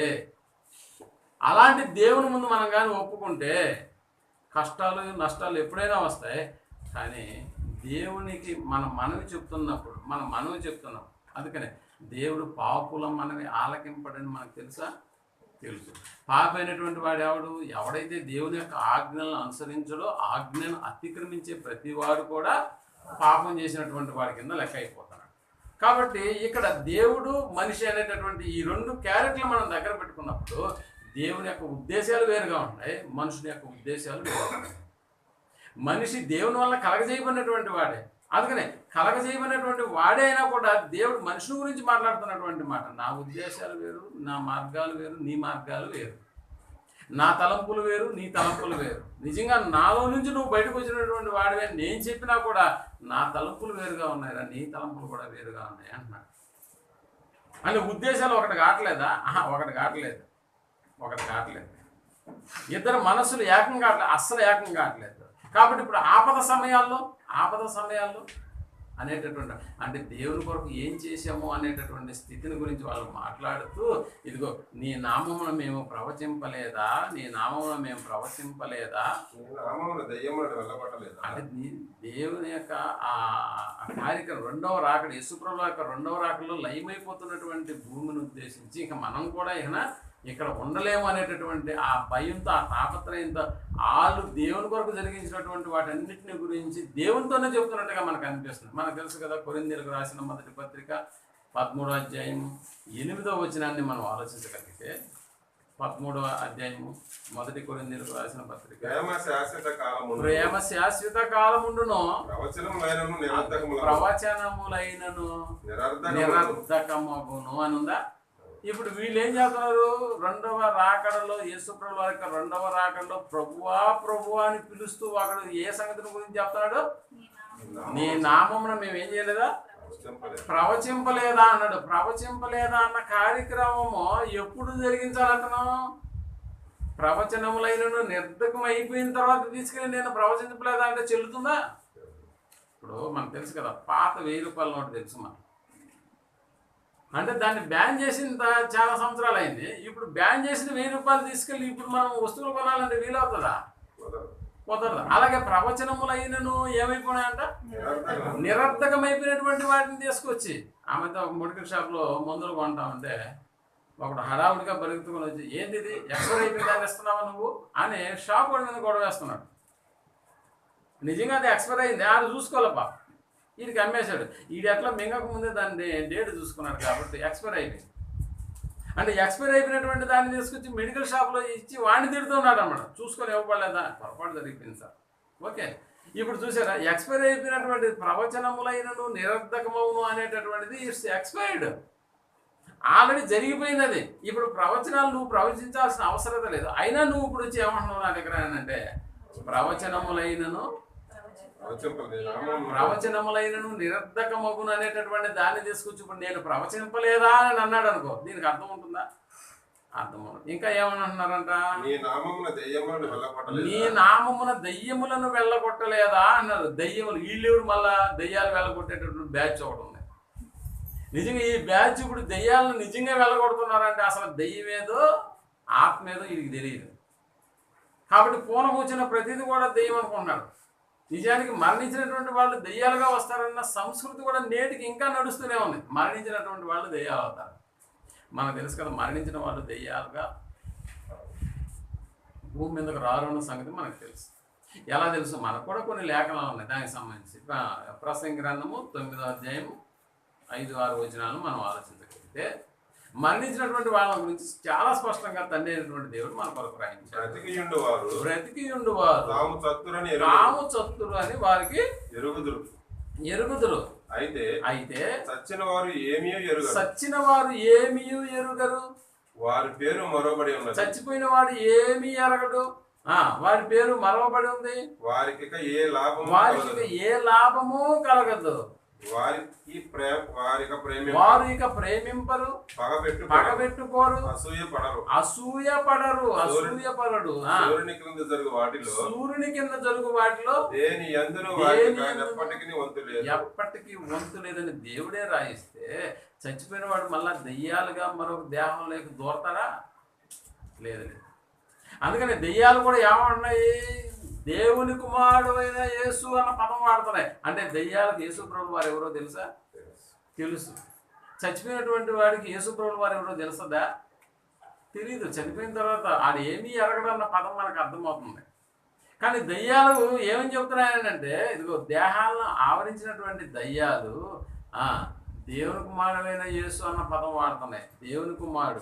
అలాంటి దేవుని ముందు మనం కానీ ఒప్పుకుంటే కష్టాలు నష్టాలు ఎప్పుడైనా వస్తాయి. కానీ దేవునికి మనం మనవి చెప్తున్నాం. అందుకనే దేవుడు పాపుల మనవి ఆలకింపడని మనకు తెలుసు. పాపి అయినటువంటి వాడు ఎవడైతే దేవుని యొక్క ఆజ్ఞలను అనుసరించడో, ఆజ్ఞను అతిక్రమించే ప్రతి వాడు కూడా పాపం చేసినటువంటి వాడి కింద లెక్క అయిపోతున్నాడు. కాబట్టి ఇక్కడ దేవుడు మనిషి అనేటటువంటి ఈ రెండు క్యారెక్టర్లు మనం దగ్గర పెట్టుకున్నప్పుడు దేవుని యొక్క ఉద్దేశాలు వేరుగా ఉంటాయి, మనుషుని యొక్క ఉద్దేశాలు వేరుగా ఉంటాయి. మనిషి దేవుని వల్ల కలగజేయబడినటువంటి వాడే. అందుకనే కలగజేయబడినటువంటి వాడే అయినా కూడా దేవుడు మనుషుల గురించి మాట్లాడుతున్నటువంటి మాట. నా ఉద్దేశాలు వేరు, నా మార్గాలు వేరు, నీ మార్గాలు వేరు. నా తలంపులు వేరు, నీ తలంపులు వేరు. నిజంగా నాలో నుంచి నువ్వు బయటకు వచ్చినటువంటి వాడివే నేను చెప్పినా కూడా నా తలంపులు వేరుగా ఉన్నాయిరా, నీ తలంపులు కూడా వేరుగా ఉన్నాయి అంటున్నాడు. అంటే ఉద్దేశాలు ఒకటి కావట్లేదా? ఒకటి కావట్లేదు. ఇద్దరు మనసులు ఏకం కావట్లేదు, అస్సలు ఏకం కావట్లేదు. కాబట్టి ఇప్పుడు ఆపద సమయాల్లో అనేటటువంటి అంటే దేవుని కొరకు ఏం చేశాము అనేటటువంటి స్థితిని గురించి వాళ్ళు మాట్లాడుతూ ఇదిగో నీ నామమున మేము ప్రవచింపలేదా అంటే దేవుని యొక్క ఆ కార్యక్రమం రెండవ రాకడ, యేసుప్రభువు యొక్క రెండవ రాకడలో లయమైపోతున్నటువంటి భూమిని ఉద్దేశించి ఇక మనం కూడా ఇక్కడ ఉండలేము అనేటటువంటి ఆ భయంతో, ఆ తాపత్రయంతో వాళ్ళు దేవుని కొరకు జరిగించినటువంటి వాటన్నిటిని గురించి దేవునితోనే చెప్తున్నట్టుగా మనకు అనిపిస్తుంది. మనకు తెలుసు కదా, కొరింథీయులకు రాసిన మొదటి పత్రిక 13వ అధ్యాయం 8వ వచనాన్ని మనం ఆలోచించగలిగితే, 13వ అధ్యాయము మొదటి కొరింథీయులకు రాసిన పత్రిక, ప్రేమ శాశ్వత కాలముండును ప్రవచనములైనను నిరర్ధకమగును అని ఉందా? ఇప్పుడు వీళ్ళు ఏం చేస్తున్నారు? రెండవ రాకడలో, యేసుప్రభువు యొక్క రెండవ రాకడలో ప్రభువా అని పిలుస్తూ అక్కడ ఏ సంగతిని గురించి చెప్తున్నాడు? నీ నామమున మేము ఏం చేయలేదా? ప్రవచింపలేదా అన్నాడు. ప్రవచింపలేదా అన్న కార్యక్రమము ఎప్పుడు జరిగించాలంటున్నాం? ప్రవచనములైనను నిర్ధకం అయిపోయిన తర్వాత తీసుకెళ్ళి నేను ప్రవచించలేదా అంటే చెల్లుతుందా? ఇప్పుడు మనకు తెలుసు కదా, పాత 1000 రూపాయల నోటు తెలుసు మనం. అంటే దాన్ని బ్యాన్ చేసిన చాలా సంవత్సరాలు అయింది. ఇప్పుడు బ్యాన్ చేసిన 1000 రూపాయలు తీసుకెళ్ళి ఇప్పుడు మనం వస్తువులు కొనాలంటే వీలవుతుందా? కుదరదు. అలాగే ప్రవచనములైనను ఏమైపోయినాయంట? నిరర్ధకమైపోయినటువంటి వాటిని తీసుకొచ్చి ఆమెతో ఒక మెడికల్ షాప్లో మందులు కొంటామంటే ఒకడు హడావుడిగా బరుగుతుకొని వచ్చి ఏంది ఇది ఎక్స్పైర్ అయిపోయిందని ఇస్తున్నావా నువ్వు అని షాప్ వాడి మీద గొడవ వేస్తున్నాడు. నిజంగా అది ఎక్స్పైర్ అయింది, అది చూసుకోవాలబ్బా, వీడికి అమ్మేశాడు. వీడు ఎట్లా మింగక ముందే దాన్ని డేట్ చూసుకున్నాడు కాబట్టి ఎక్స్పైర్ అయిపోయింది. అంటే ఎక్స్పైర్ అయిపోయినటువంటి దాన్ని తీసుకొచ్చి మెడికల్ షాప్లో ఇచ్చి వాడిని తిడుతున్నాడు అన్నమాట. చూసుకొని ఇవ్వబడలేదా? పొరపాటు జరిగిపోయింది సార్. ఓకే, ఇప్పుడు చూసారా, ఎక్స్పైర్ అయిపోయినటువంటి ప్రవచనములైనను నిరర్ధకమవును అనేటటువంటిది ఇట్స్ ఎక్స్పైర్డ్, ఆల్రెడీ జరిగిపోయినది. ఇప్పుడు ప్రవచనాలు నువ్వు ప్రవచించాల్సిన అవసరత లేదు. అయినా నువ్వు ఇప్పుడు వచ్చి ఏమంటున్నావు నా దగ్గర అంటే ప్రవచనములైనను నిరర్ధకమగును అనేటటువంటి దాన్ని తీసుకొచ్చి ఇప్పుడు నేను ప్రవచింపలేదా అని అన్నాడు అనుకో, దీనికి అర్థం ఉంటుందా? అర్థం ఉండదు. ఇంకా ఏమని అంటున్నారంట, నీ నామమున దెయ్యములను వెళ్ళగొట్టలేదా అన్నారు. దెయ్యములు వీళ్ళెవరు? మళ్ళా దెయ్యాలు వెళ్ళగొట్టేటటువంటి బ్యాచ్ ఒకటి ఉంది. నిజంగా ఈ బ్యాచ్ ఇప్పుడు దెయ్యాలను నిజంగా వెళ్ళగొడుతున్నారంటే అసలు దెయ్యమేదో ఆత్మేదో వీడికి తెలియదు. కాబట్టి పూన కూర్చున్న ప్రతిదీ కూడా దెయ్యం అనుకుంటున్నాడు. నిజానికి మరణించినటువంటి వాళ్ళు దెయ్యాలుగా వస్తారన్న సంస్కృతి కూడా నేటికి ఇంకా నడుస్తూనే ఉంది. మరణించినటువంటి వాళ్ళు దెయ్యాలు అవుతారు. మనకు తెలుసు కదా, మరణించిన వాళ్ళు దెయ్యాలుగా భూమి మీదకు రారు అన్న సంగతి మనకు తెలుసు. ఎలా తెలుసు? మనకు కూడా కొన్ని లేఖనాలు ఉన్నాయి దానికి సంబంధించి. ప్రసంగి గ్రంథము 9వ అధ్యాయము 5-6 వచనాలను మనం ఆలోచించగలిగితే మరణించినటువంటి వాళ్ళ గురించి చాలా స్పష్టంగా తండ్రి అయినటువంటి దేవుడు మన కొరకు రాయించారు. బ్రతికియుండు వారు తాము చత్తురు అని వారికి ఎరుగుదురు. అయితే చచ్చిన వారు ఏమీ ఎరుగరు. వారి పేరు మరవబడి ఉన్నది. చచ్చిపోయిన వాడు ఏమీ ఎరగడు, వారి పేరు మరవబడి ఉంది. వారికి ఏ లాభము కలగదు. వారు ఇక ప్రేమింపరు, పగబెట్టుకోరు, అసూయపడరు. సూర్యుని కింద జరుగు వాటిలో ఎప్పటికీ వంతు లేదని దేవుడే రాయిస్తే చచ్చిపోయిన వాడు మళ్ళా దెయ్యాలుగా మరొక దేహంలోకి దూరతారా? లేదు. అందుకని దెయ్యాలు కూడా ఏమంటున్నాయి? దేవుని కుమారుడు అయిన యేసు అన్న పదం వాడుతున్నాయి. అంటే దెయ్యాలకు యేసు ప్రభువు వారు ఎవరో తెలుసా? తెలుసు. చచ్చిపోయినటువంటి వాడికి యేసు ప్రభువు వారు ఎవరో తెలుసదా? తెలీదు. చనిపోయిన తర్వాత ఆడు ఏమీ ఎరగడన్న పదం మనకు అర్థమవుతుంది. కానీ దయ్యాలు ఏమని చెప్తున్నాయంటే, ఇదిగో దేహాలను ఆవరించినటువంటి దయ్యాలు దేవుని కుమారుడైన యేసు అన్న పదం వాడుతున్నాయి. దేవుని కుమారుడు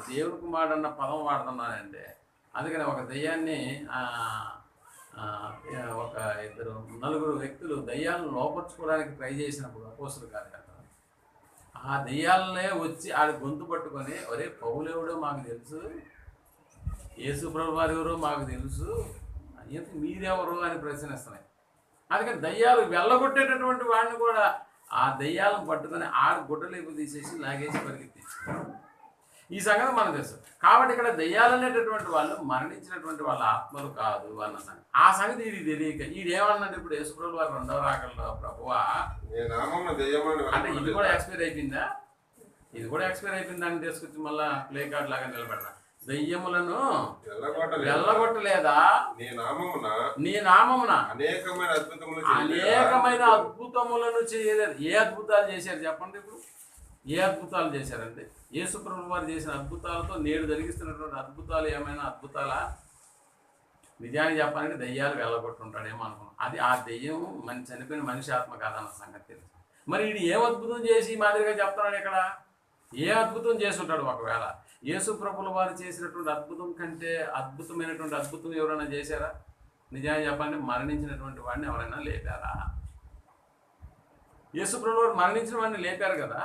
అన్న పదం వాడుతున్నానంటే అందుకని ఒక దయ్యాన్ని ఒక 2-4 వ్యక్తులు దయ్యాలను లోపర్చుకోవడానికి ట్రై చేసినప్పుడు అపోస్తుల కార్యాలు ఆ దయ్యాలనే వచ్చి ఆడి గొంతు పట్టుకొని, ఒరే పౌలెవడో మాకు తెలుసు, యేసు ప్రభు వారు ఎవరో మాకు తెలుసు, మీరెవరు అని ప్రశ్నిస్తున్నాయి. అందుకని దయ్యాలు వెళ్ళగొట్టేటటువంటి వాడిని కూడా ఆ దయ్యాలను పట్టుకొని ఆడి గుడ్డలేపు తీసేసి లాగేసి పరిగెత్తించి ఈ సంగతి మనకు తెలుసు. కాబట్టి ఇక్కడ దయ్యాలు అనేటటువంటి వాళ్ళు మరణించినటువంటి వాళ్ళ ఆత్మలు కాదు అన్న సంగతి. ఆ సంగతి ఇది తెలియక ఈడేమన్నట్టు ఇప్పుడు యేసుప్రభువు వారు 2వ రాకల్లో ప్రభువా అంటే ఇది కూడా ఎక్స్పైర్ అయిపోయిందా? ఇది కూడా ఎక్స్పైర్ అయిపోయిందని తీసుకొచ్చి మళ్ళా ప్లే కార్డ్ లాగా నిలబెడతా. దయ్యములను వెళ్ళగొట్టలేదా? నీ నామమున అనేకమైన అద్భుతములను చేయలేదు. ఏ అద్భుతాలు చేశారు చెప్పండి? ఇప్పుడు ఏ అద్భుతాలు చేశారంటే యేసు ప్రభువు వారు చేసిన అద్భుతాలతో నేడు జరిగిస్తున్నటువంటి అద్భుతాలు ఏమైనా అద్భుతాలా? నిజానికి చెప్పాలంటే దయ్యాలు వెళ్ళగొట్టుంటాడేమో అనుకున్నాం. అది ఆ దెయ్యం చనిపోయిన మనిషి ఆత్మ కాదన్న సంగతి తెలుసు. మరి ఇది ఏ అద్భుతం చేసి మాదిరిగా చెప్తున్నాడు ఇక్కడ? ఏ అద్భుతం చేసి ఉంటాడు? ఒకవేళ యేసు ప్రభువుల వారు చేసినటువంటి అద్భుతం కంటే అద్భుతమైనటువంటి అద్భుతం ఎవరైనా చేశారా? నిజానికి చెప్పాలంటే మరణించినటువంటి వాడిని ఎవరైనా లేపారా? యేసు ప్రభువు వారు మరణించిన వాడిని లేపారు కదా.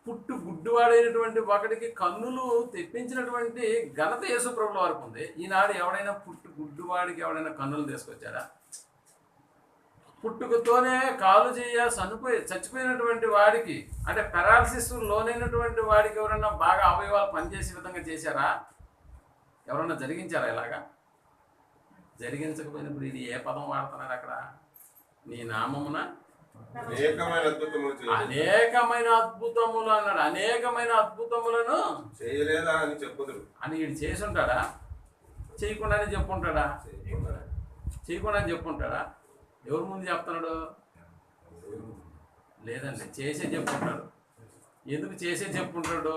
పుట్టు గుడ్డువాడైనటువంటి ఒకడికి కన్నులు తెప్పించినటువంటి ఘనత యేసు ప్రభువుల వారికి ఉంది. ఈనాడు ఎవడైనా పుట్టు గుడ్డువాడికి ఎవడైనా కన్నులు తీసుకొచ్చారా? పుట్టుకతోనే కాలు చేయ చచ్చిపోయినటువంటి వాడికి అంటే పెరాలసిస్ లోనైనటువంటి వాడికి ఎవరైనా బాగా అవయవాలు పనిచేసే విధంగా చేశారా? ఎవరన్నా జరిగించారా? ఇలాగా జరిగించకపోయినప్పుడు ఇది ఏ పదం వాడుతున్నారు అక్కడ? నీ నామమున అనేకమైన అద్భుతములు అన్నాడు. అనేకమైన అద్భుతములను చేయలేదా అని చెప్పుదురు అని వీడు చేసి ఉంటాడా? చేయకుండానే చెప్పుంటాడా? చేయకుండానే చెప్పుంటాడా? ఎవరి ముందు చెప్తున్నాడు? లేదండి, చేసే చెప్పుంటాడు. ఎందుకు చేసే చెప్పుంటాడు?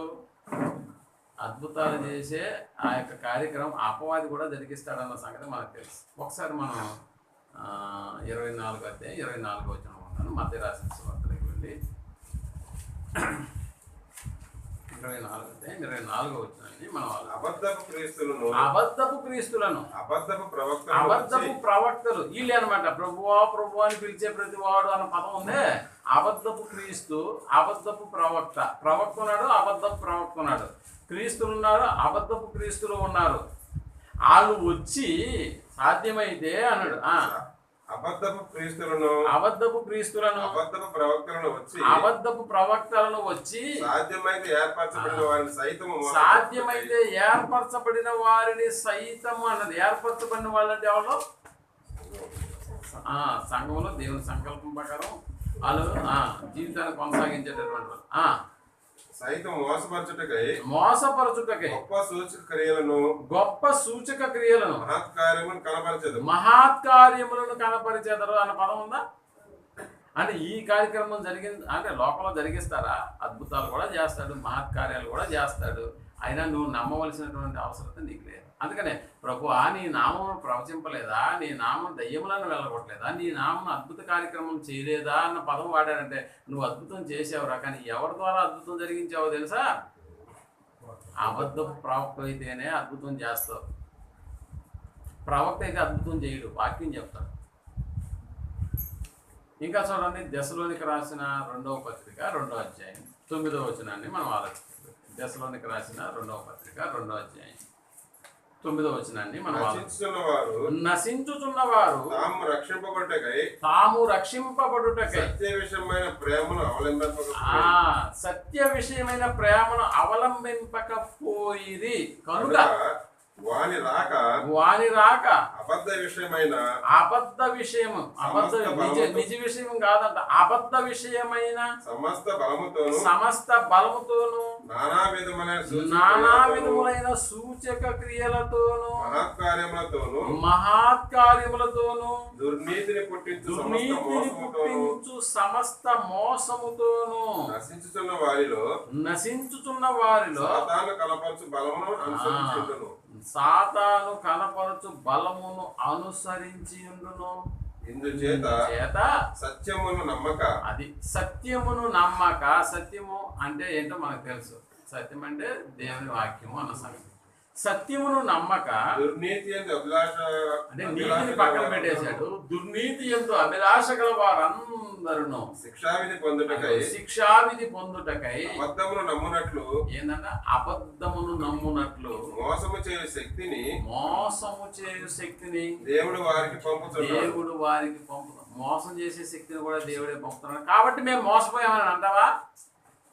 అద్భుతాలు చేసే ఆ యొక్క కార్యక్రమం అపవాది కూడా జరిగిస్తాడన్న సంగతి మనకు తెలుసు. ఒకసారి మనం 24వ అధ్యాయం 24వ వచనం ఉంటాను. మత్తయి రాసిన సువార్తలోకి వెళ్ళి 24 వచ్చిందండి మన వాళ్ళు. అబద్ధపు క్రీస్తులను అబద్ధపు క్రీస్తులను, అబద్ధపు అబద్ధపు ప్రవక్తలు వీళ్ళే అనమాట. ప్రభువా ప్రభు అని పిలిచే ప్రతి వాడు అన్న పదం ఉందే. అబద్ధపు క్రీస్తు, అబద్ధపు ప్రవక్త. ప్రవక్త ఉన్నాడు, అబద్ధపు ప్రవక్త ఉన్నాడు. క్రీస్తులు ఉన్నారు, అబద్ధపు క్రీస్తులు ఉన్నారు. వాళ్ళు వచ్చి సాధ్యమైతే అన్నాడు అబద్ధపు క్రీస్తులను, అబద్ధపు క్రీస్తులను, అబద్ధపు ప్రవక్తలను వచ్చి, అబద్ధపు ప్రవక్తలను వచ్చి సాధ్యమైతే ఏర్పరచబడిన వారిని సైతము, సాధ్యమైతే ఏర్పరచబడిన వారిని సైతము అన్నది. ఏర్పరచబడిన వాళ్ళంటే ఎవరు? సంఘంలో దేవుని సంకల్పం ప్రకారం వాళ్ళు జీవితాన్ని కొనసాగించేటటువంటి వాళ్ళు సైతం మోసపరచుటకై గొప్ప సూచక క్రియలను మహత్కార్యములను కనపరిచేదరు అన్న పదం ఉందా? అంటే ఈ కార్యక్రమం జరిగింది అంటే లోకంలో జరిగిస్తారా? అద్భుతాలు కూడా చేస్తాడు, మహత్కార్యాలు కూడా చేస్తాడు. అయినా నువ్వు నమ్మవలసినటువంటి అవసరం నీకు లేదు. అందుకనే ప్రభువా నీ నామం ప్రవచింపలేదా, నీ నామం దయ్యములను వెళ్ళగొట్టలేదా, నీ నామం అద్భుత కార్యక్రమం చేయలేదా అన్న పదం వాడాడంటే నువ్వు అద్భుతం చేసావురా, కానీ ఎవరి ద్వారా అద్భుతం జరిగించావో తెలుసా? అబద్ధపు ప్రవక్త అయితేనే అద్భుతం చేస్తావు. ప్రవక్త అయితే అద్భుతం చేయడు, వాక్యం చెప్తాడు. ఇంకా చూడండి, దశలోనికి రాసిన 2వ పత్రిక 2వ అధ్యాయం 9వ వచనాన్ని మనం ఆలోచిస్తాం. దశలోనికి రాసిన 2వ పత్రిక 2వ అధ్యాయం 9వ వచనాన్ని మనం నశించుచున్నవారు తాము రక్షింపబడుటకై సత్య విషయమైన ప్రేమను అవలంబింపకపోయిరి కనుక వాని రాక అబద్ధ విషయమైన నిజ విషయం కాదంట, అబద్ధ విషయమైన సమస్త బలముతోను నానా విధములైన సూచక క్రియలతోను మహత్కార్యములతోను దుర్నీతిని పుట్టించు సమస్త మోసముతోను నశించుచున్న వారిలో సాతాను కనపరచు బలమును అనుసరించి ఉండును. ఇందుచేత సత్యమును నమ్మక, అది సత్యమును నమ్మక. సత్యము అంటే ఏంటో మనకు తెలుసు. సత్యం అంటే దేవుని వాక్యము అన్న సంగతి. సత్యమును నమ్మక దుర్నీతి యందు అభిలాష అంటే నీతిని పక్కన పెట్టేశాడు. దుర్నీతి యందు అభిలాష గల వారందరూ శిక్షావిధి పొందుటకై అబద్ధమును నమ్మునట్లు ఏంటంటే అబద్ధమును నమ్మునట్లు మోసము చేయు శక్తిని దేవుడు వారికి పంపుతాడు. మోసం చేసే శక్తిని కూడా దేవుడే పంపుతున్నాడు. కాబట్టి మేము మోసపోయామని అంటావా?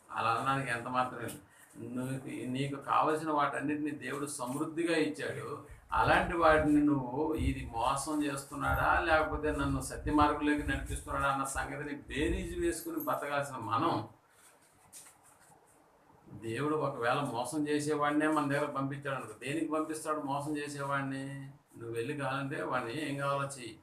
అలా అనడానికి ఎంత మాత్రమే. నీకు కావలసిన వాటన్నిటిని దేవుడు సమృద్ధిగా ఇచ్చాడు. అలాంటి వాటిని నువ్వు ఇది మోసం చేస్తున్నాడా లేకపోతే నన్ను సత్య మార్గంలోకి నడిపిస్తున్నాడా అన్న సంగతిని బేరీజు వేసుకుని బతకాల్సిన మనం, దేవుడు ఒకవేళ మోసం చేసేవాడినే మన దగ్గర పంపించాడు అనుకో, దేనికి పంపిస్తాడు? మోసం చేసేవాడిని. నువ్వు వెళ్ళి కావాలంటే వాడిని ఏం కావాలో చెయ్యి.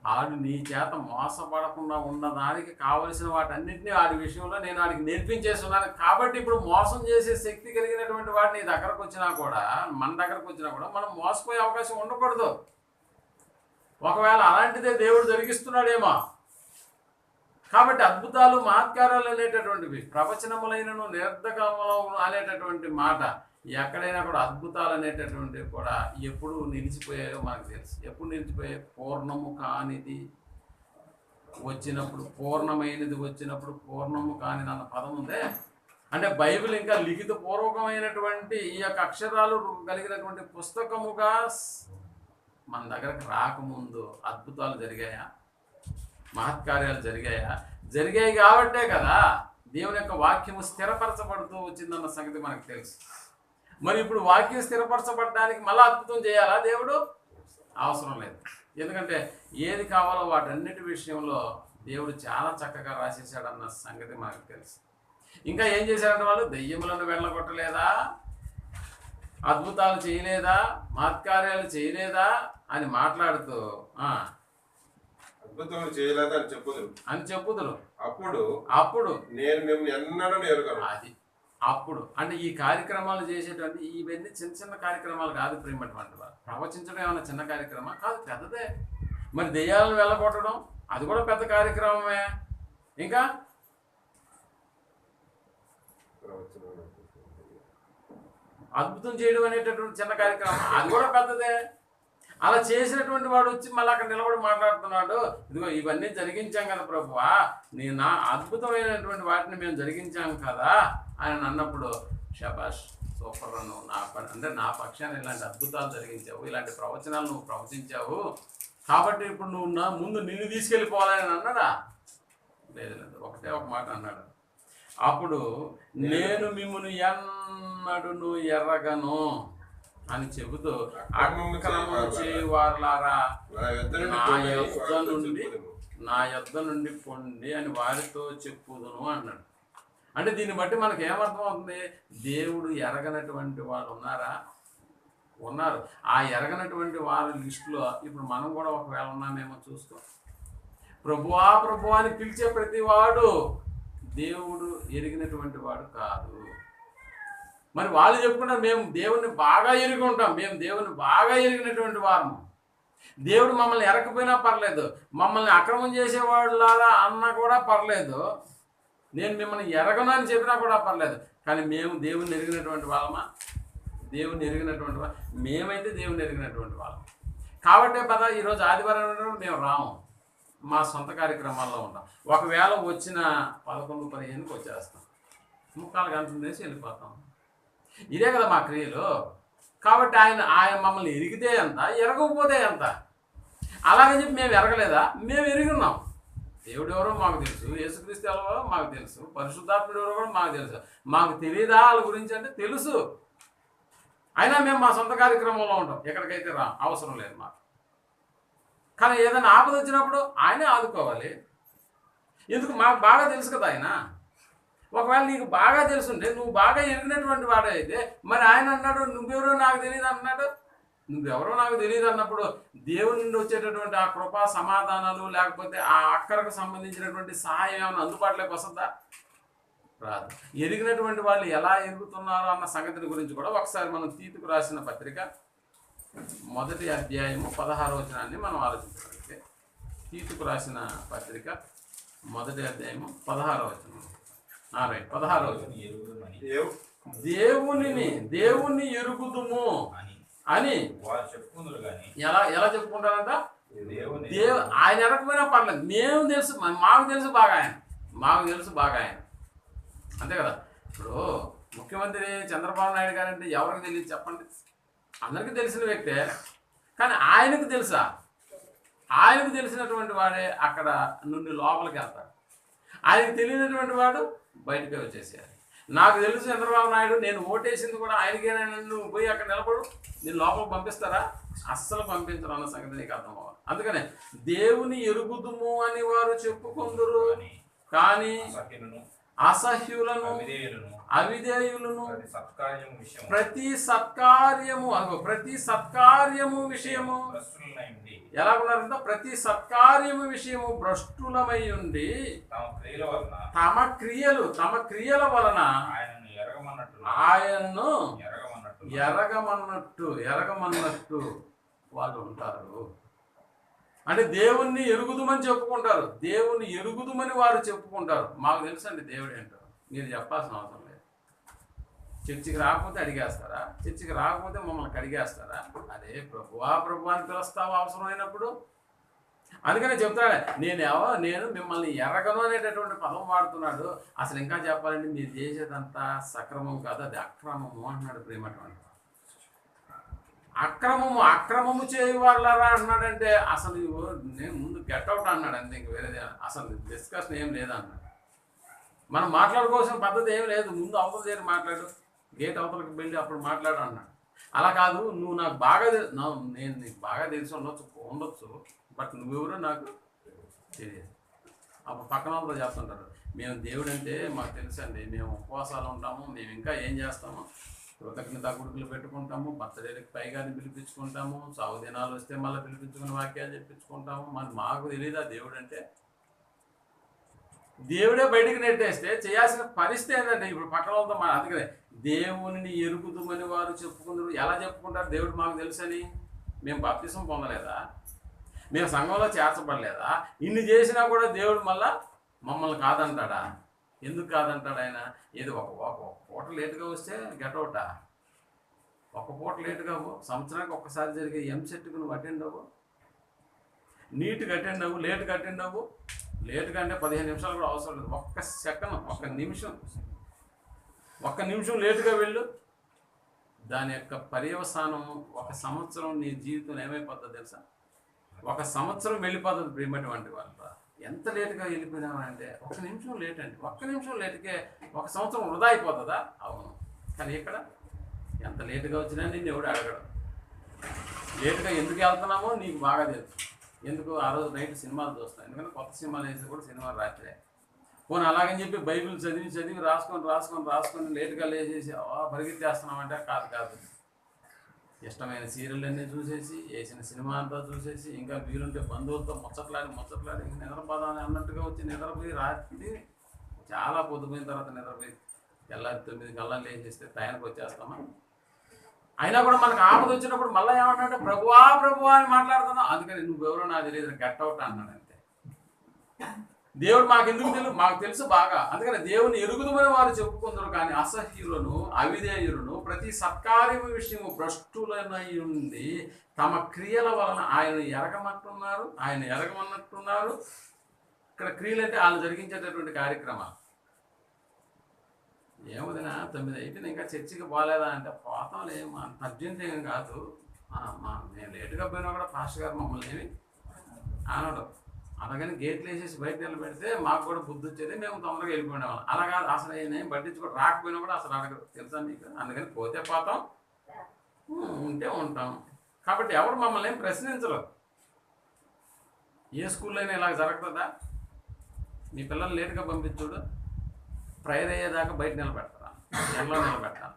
ఆడు నీ చేత మోసపడకుండా ఉన్నదానికి కావలసిన వాటన్నిటిని ఆడి విషయంలో నేను వాడికి నేర్పించేస్తున్నాను. కాబట్టి ఇప్పుడు మోసం చేసే శక్తి కలిగినటువంటి వాడు నీ దగ్గరకు వచ్చినా కూడా, మన దగ్గరకు వచ్చినా కూడా మనం మోసపోయే అవకాశం ఉండకూడదు. ఒకవేళ అలాంటిదే దేవుడు జరిగిస్తున్నాడేమో. కాబట్టి అద్భుతాలు మహత్కారాలు అనేటటువంటివి ప్రవచనములైనను నిరర్ధకములు అనేటటువంటి మాట ఎక్కడైనా కూడా అద్భుతాలు అనేటటువంటివి కూడా ఎప్పుడు నిలిచిపోయాయో మనకు తెలుసు. ఎప్పుడు నిలిచిపోయాయి? పూర్ణము కానిది వచ్చినప్పుడు, పూర్ణమైనది వచ్చినప్పుడు పూర్ణము కానిది అన్న పదం ఉందే. అంటే బైబిల్ ఇంకా లిఖిత పూర్వకమైనటువంటి ఈ యొక్క అక్షరాలు కలిగినటువంటి పుస్తకముగా మన దగ్గరకు రాకముందు అద్భుతాలు జరిగాయా? మహత్కార్యాలు జరిగాయా? జరిగాయి కాబట్టే కదా దేవుని యొక్క వాక్యము స్థిరపరచబడుతూ వచ్చిందన్న సంగతి మనకు తెలుసు. మరి ఇప్పుడు వాక్యం స్థిరపరచబడడానికి మళ్ళీ అద్భుతం చేయాలా? దేవుడు అవసరం లేదు. ఎందుకంటే ఏది కావాలో వాటన్నిటి విషయంలో దేవుడు చాలా చక్కగా రాసేసాడన్న సంగతి మనకు తెలుసు. ఇంకా ఏం చేశారంటే వాళ్ళు దెయ్యములను వెళ్ళగొట్టలేదా, అద్భుతాలు చేయలేదా, మహత్కార్యాలు చేయలేదా అని మాట్లాడుతూ అద్భుతాలు చేయలేదా అని చెప్పుదురు. అప్పుడు నేను మిమ్మల్ని ఎన్నడూ ఎరుగను. అది అప్పుడు అంటే ఈ కార్యక్రమాలు చేసేటువంటి ఇవన్నీ చిన్న చిన్న కార్యక్రమాలు కాదు. ప్రేమటువంటి వారు ప్రవచించడం ఏమన్నా చిన్న కార్యక్రమం కాదు, పెద్దదే. మరి దెయ్యాలను వెళ్ళగొట్టడం అది కూడా పెద్ద కార్యక్రమమే. ఇంకా అద్భుతం చేయడం అనేటటువంటి చిన్న కార్యక్రమం, అది కూడా పెద్దదే. అలా చేసినటువంటి వాడు వచ్చి మళ్ళీ అక్కడ నిలబడి మాట్లాడుతున్నాడు, ఇదిగో ఇవన్నీ జరిగించాం కదా ప్రభువా, నా అద్భుతమైనటువంటి వాటిని మేము జరిగించాం కదా అని అన్నప్పుడు, షబాష్, సూపర్, నువ్వు అంటే నా పక్షాన్ని ఇలాంటి అద్భుతాలు జరిగించావు, ఇలాంటి ప్రవచనాలు నువ్వు ప్రవచించావు, కాబట్టి ఇప్పుడు నువ్వు నా ముందు నిన్ను తీసుకెళ్ళిపోవాలని అన్నాడా? లేదు, ఒకటే ఒక మాట అన్నాడు. అప్పుడు నేను మిమ్మల్ని ఎన్నడూ ఎర్రగను అని చెబుతూ, అక్రమము చేయువారులారా నా యొద్ద నుండి పొండి అని వారితో చెప్పుదును అన్నాడు. అంటే దీన్ని బట్టి మనకు ఏమర్థం అవుతుంది? దేవుడు ఎరగనటువంటి వాళ్ళు ఉన్నారా? ఉన్నారు. ఆ ఎరగనటువంటి వారి లిస్టులో ఇప్పుడు మనం కూడా ఒకవేళ ఉన్నామేమో చూసుకో. ప్రభువా ప్రభువా అని పిలిచే ప్రతి వాడు దేవుడు ఎరిగినటువంటి వాడు కాదు. మరి వాళ్ళు చెప్పుకున్నారు మేము దేవుణ్ణి బాగా ఎరిగి ఉంటాం, మేము దేవుని బాగా ఎరిగినటువంటి వారము, దేవుడు మమ్మల్ని ఎరకపోయినా పర్లేదు, మమ్మల్ని అక్రమం చేసేవాళ్ళలాగా అన్నా కూడా పర్లేదు, నేను మిమ్మల్ని ఎరగను అని చెప్పినా కూడా పర్లేదు, కానీ మేము దేవుని ఎరిగినటువంటి వాళ్ళమా? దేవుని ఎరిగినటువంటి వాళ్ళం మేమైతే దేవుని ఎరిగినటువంటి వాళ్ళం. కాబట్టే పద ఈరోజు ఆదివారం మేము రాము, మా సొంత కార్యక్రమాల్లో ఉంటాం. ఒకవేళ వచ్చిన 11-15కి వచ్చేస్తాం, 3/4 గంటలు వేసి వెళ్ళిపోతాం. ఇదే కదా మా క్రియలు. కాబట్టి ఆయన మమ్మల్ని ఎరిగితే ఎంత, ఎరగకపోతే ఎంత. అలాగని చెప్పి మేము ఎరగలేదా? మేము ఎరిగి ఉన్నాం. దేవుడు ఎవరో మాకు తెలుసు, యేసుక్రీస్తు ఎవరో మాకు తెలుసు, పరిశుద్ధాత్ముడు ఎవరో కూడా మాకు తెలుసు. మాకు తెలియదా వాళ్ళ గురించి అంటే తెలుసు. అయినా మేము మా సొంత కార్యక్రమంలో ఉంటాం, ఎక్కడికైతే అవసరం లేదు మాకు. కానీ ఏదైనా ఆపద వచ్చినప్పుడు ఆయనే ఆదుకోవాలి. ఎందుకు? మాకు బాగా తెలుసు కదా ఆయన. ఒకవేళ నీకు బాగా తెలుసుంటే, నువ్వు బాగా ఎరిగినటువంటి వాడు అయితే, మరి ఆయన అన్నాడు నువ్వెవరో నాకు తెలియదు అన్నాడు. నువ్వెవరో నాకు తెలియదు అన్నప్పుడు దేవుని నుండి వచ్చేటటువంటి ఆ కృపా సమాధానాలు, లేకపోతే ఆ అక్కరకు సంబంధించినటువంటి సహాయం ఏమైనా అందుబాటులోకి వస్తుందా? రాదు. ఎరిగినటువంటి వాళ్ళు ఎలా ఎరుగుతున్నారో అన్న సంగతిని గురించి కూడా ఒకసారి మనం తీతుకు రాసిన పత్రిక 1వ అధ్యాయము 16వ వచనాన్ని మనం ఆలోచించగలిగితే, తీతుకు రాసిన పత్రిక 1వ అధ్యాయము 16వ వచనం. 16వ వచనం. దేవుని ఎరుగుదుము అని ఎలా చెప్పుకుంటారంట? ఆయన ఎరకపోయినా పర్లేదు, మేము తెలుసు, మాకు తెలుసు బాగా ఆయన. అంతే కదా. ఇప్పుడు ముఖ్యమంత్రి చంద్రబాబు నాయుడు గారంటే ఎవరికి తెలియదు చెప్పండి? అందరికీ తెలిసిన వ్యక్తే. కానీ ఆయనకు తెలుసా? ఆయనకు తెలిసినటువంటి వాడే అక్కడ నుండి లోపలికి వెళ్తాడు. ఆయనకు తెలియనటువంటి వాడు బయటకే వచ్చేసేయాలి. నాకు తెలుసు చంద్రబాబు నాయుడు, నేను ఓటేసింది కూడా ఆయనకేనా, నువ్వు పోయి అక్కడ నిలబడు, నేను లోపలికి పంపిస్తారా? అస్సలు పంపించరు అన్న సంగతి నీకు అర్థం అవ్వాలి. అందుకనే దేవుని ఎరుగుదుము అని వారు చెప్పుకుందరు, కానీ అసహ్యులను, అవిధేయులను ప్రతి సత్కార్యము విషయము ఎలా ఉన్నారంట? ప్రతి సత్కార్యము విషయము భ్రష్టులమై ఉండి తమ క్రియల వలన ఆయన్ను ఎరగమన్నట్టు వాళ్ళు ఉంటారు. అంటే దేవుణ్ణి ఎరుగుదుమని చెప్పుకుంటారు, దేవుణ్ణి ఎరుగుదుమని వారు చెప్పుకుంటారు. మాకు తెలుసండి దేవుడు ఏంటో, మీరు చెప్పాల్సిన అవసరం లేదు. చర్చికి రాకపోతే అడిగేస్తారా? చర్చికి రాకపోతే మమ్మల్ని కడిగేస్తారా? అదే ప్రభువా ప్రభు అని పిలుస్తావా అవసరమైనప్పుడు? అందుకనే చెప్తాడు, నేను మిమ్మల్ని ఎరగను అనేటటువంటి పదం వాడుతున్నాడు. అసలు ఇంకా చెప్పాలంటే మీరు చేసేదంతా సక్రమం కాదు, అది అక్రమము అంటున్నాడు. ప్రేమటువంటి అక్రమము చేయవాళ్ళరా అన్నాడంటే అసలు నేను ముందు గెట్అవుట్ అన్నాడు అంతే, ఇంక వేరేది అసలు డిస్కషన్ ఏం లేదన్నాడు. మనం మాట్లాడుకోవాల్సిన పద్ధతి ఏం లేదు, ముందు అవతల చేరి మాట్లాడు, గేట్ అవతలకి వెళ్ళి అప్పుడు మాట్లాడు అన్నాడు. అలా కాదు, నువ్వు నాకు నేను నీకు బాగా తెలిసి ఉండొచ్చు, బట్ నువ్వెవరో నాకు తెలియదు. అప్పుడు పక్కన వాళ్ళతో చెప్తుంటారు, మేము దేవుడు అంటే మాకు తెలుసండి, మేము ఉపవాసాలు ఉంటాము, మేము ఇంకా ఏం చేస్తాము, కృతజ్ఞత గుడుకులు పెట్టుకుంటాము, బర్త్డేలకు పైగాని పిలిపించుకుంటాము, సాగు దినాలు వస్తే మళ్ళీ పిలిపించుకుని వాక్యాలు చెప్పించుకుంటాము. మరి మాకు తెలియదా దేవుడు అంటే? దేవుడే బయటికి నెట్టేస్తే చేయాల్సిన పరిస్థితి ఏంటంటే ఇప్పుడు పక్కన వాళ్ళతో అందుకనే దేవుని ఎరుగుదుమని వారు చెప్పుకుందరు. ఎలా చెప్పుకుంటారు దేవుడు మాకు తెలుసని? మేము బాప్తిసం పొందలేదా? మేము సంఘంలో చేర్చబడలేదా? ఇన్ని చేసినా కూడా దేవుడు మమ్మల్ని ఒక పూట లేటుగా అవ్వు, సంవత్సరానికి ఒక్కసారి జరిగే ఎంసెట్కి నువ్వు అటెండ్ అవ్వు, నీట్గా అటెండ్ అవ్వు, లేట్గా అటెండ్ అవ్వు. లేట్గా అంటే 15 నిమిషాలు కూడా అవసరం లేదు, ఒక్క సెకండ్, ఒక్క నిమిషం లేటుగా వెళ్ళు. దాని యొక్క పర్యవసానం 1 సంవత్సరం నీ జీవితంలో ఏమైపోతుందో తెలుసా? 1 సంవత్సరం వెళ్ళిపోతుంది ప్రియమైనటువంటి వాళ్ళ. ఎంత లేటుగా వెళ్ళిపోయినామంటే 1 నిమిషం లేట్ అండి, 1 నిమిషం లేటుకే 1 సంవత్సరం వృధా అయిపోతుందా? అవును. కానీ ఇక్కడ ఎంత లేటుగా వచ్చినా నిన్ను ఎవడు అడగడం. లేటుగా ఎందుకు వెళ్తున్నామో నీకు బాగా తెలుసు. ఎందుకు ఆ రోజు నైట్ సినిమాలు చూస్తాను, ఎందుకంటే కొత్త సినిమాలు వేసి కూడా సినిమాలు రాత్రే. పోనీ అలాగని చెప్పి బైబిల్ చదివి రాసుకొని లేటుగా లేచేసి పరిగెత్తేస్తున్నామంటే కాదు. ఇష్టమైన సీరియల్ అన్నీ చూసేసి, వేసిన సినిమా అంతా చూసేసి, ఇంకా వీలుంటే బంధువులతో ముచ్చట్లాడి ఇంకా నిద్రపోదామని అన్నట్టుగా వచ్చి నిద్రపోయి రాత్రి చాలా పొద్దుపోయిన తర్వాత నిద్రపోయి తెల్లారి 9 గల్లా లేచేస్తే టైంకి వచ్చేస్తామా? అయినా కూడా మనకు ఆపద వచ్చినప్పుడు మళ్ళీ ఏమన్నాడు? ప్రభువా అని మాట్లాడుతున్నావు. అందుకని నువ్వెవరో నాకు తెలియదు, గట్ అవుట్ అన్నాడు అంతే. దేవుడు మాకు తెలుసు బాగా. అందుకని దేవుని ఎరుగుదమని వారు చెప్పుకుందరు, కానీ అసహ్యులను, అవిధేయులను, ప్రతి సత్కార్య విషయము భ్రష్టులనై ఉండి తమ క్రియల వలన ఆయన ఎరగమన్నట్టున్నారు. ఇక్కడ క్రియలు అంటే వాళ్ళు జరిగించేటటువంటి కార్యక్రమాలు. ఏమోదినా 9 అయిపోయింది ఇంకా చర్చికి పోలేదా అంటే, పోతాంలే, అంత అర్జెంట్ ఏం కాదు, నేను లేటుగా పోయినా కూడా పాస్టర్ గారు మమ్మల్ని ఏమి అనడు. అలాగని గేట్లు వేసేసి బయట నిలబెడితే మాకు కూడా బుద్ధి వచ్చేది, మేము తొందరగా వెళ్ళిపోయినాం. అలా కాదు, అసలు నేను పట్టించుకో, రాకపోయినా కూడా అసలు అడగదు, తెలుసా మీకు? అందుకని పోతే పోతాం, ఉంటే ఉంటాం. కాబట్టి ఎవరు మమ్మల్ని ఏం ప్రశ్నించరు. ఏ స్కూల్లో అయినా ఇలా జరుగుతుందా? మీ పిల్లలు లేటుగా పంపించుడు, ప్రేయర్ అయ్యేదాకా బయట నిలబెడతారా, ఎండలో నిలబెట్టాలి.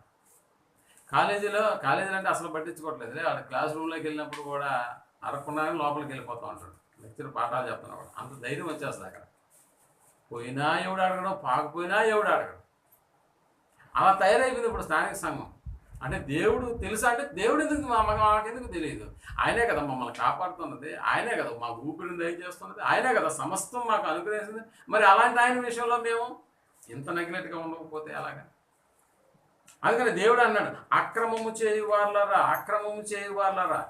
కాలేజీలో అంటే అసలు పట్టించుకోవట్లేదు. వాళ్ళ క్లాస్ రూమ్లోకి వెళ్ళినప్పుడు కూడా అరగకుండానే లోపలికి వెళ్ళిపోతూ ఉంటాడు. లెక్చర్ పాఠాలు చెప్తున్నాడు, అంత ధైర్యం వచ్చేస్తుంది అక్కడ. పోయినా ఎవడు అడగడం, పాకపోయినా ఎవడు అడగడం. అలా తయారైపోయింది ఇప్పుడు స్థానిక సంఘం. అంటే దేవుడు తెలుసా అంటే, దేవుడు ఎందుకు మాకెందుకు తెలియదు? ఆయనే కదా మమ్మల్ని కాపాడుతున్నది, ఆయనే కదా మాకు ఊపిరిని దయచేస్తున్నది, ఆయనే కదా సమస్తం మాకు అనుగ్రహిస్తుంది. మరి అలాంటి ఆయన విషయంలో మేము ఇంత నెగ్లెక్ట్గా ఉండకపోతే ఎలాగా? అందుకని దేవుడు అన్నాడు, అక్రమము చేయువార్లరా.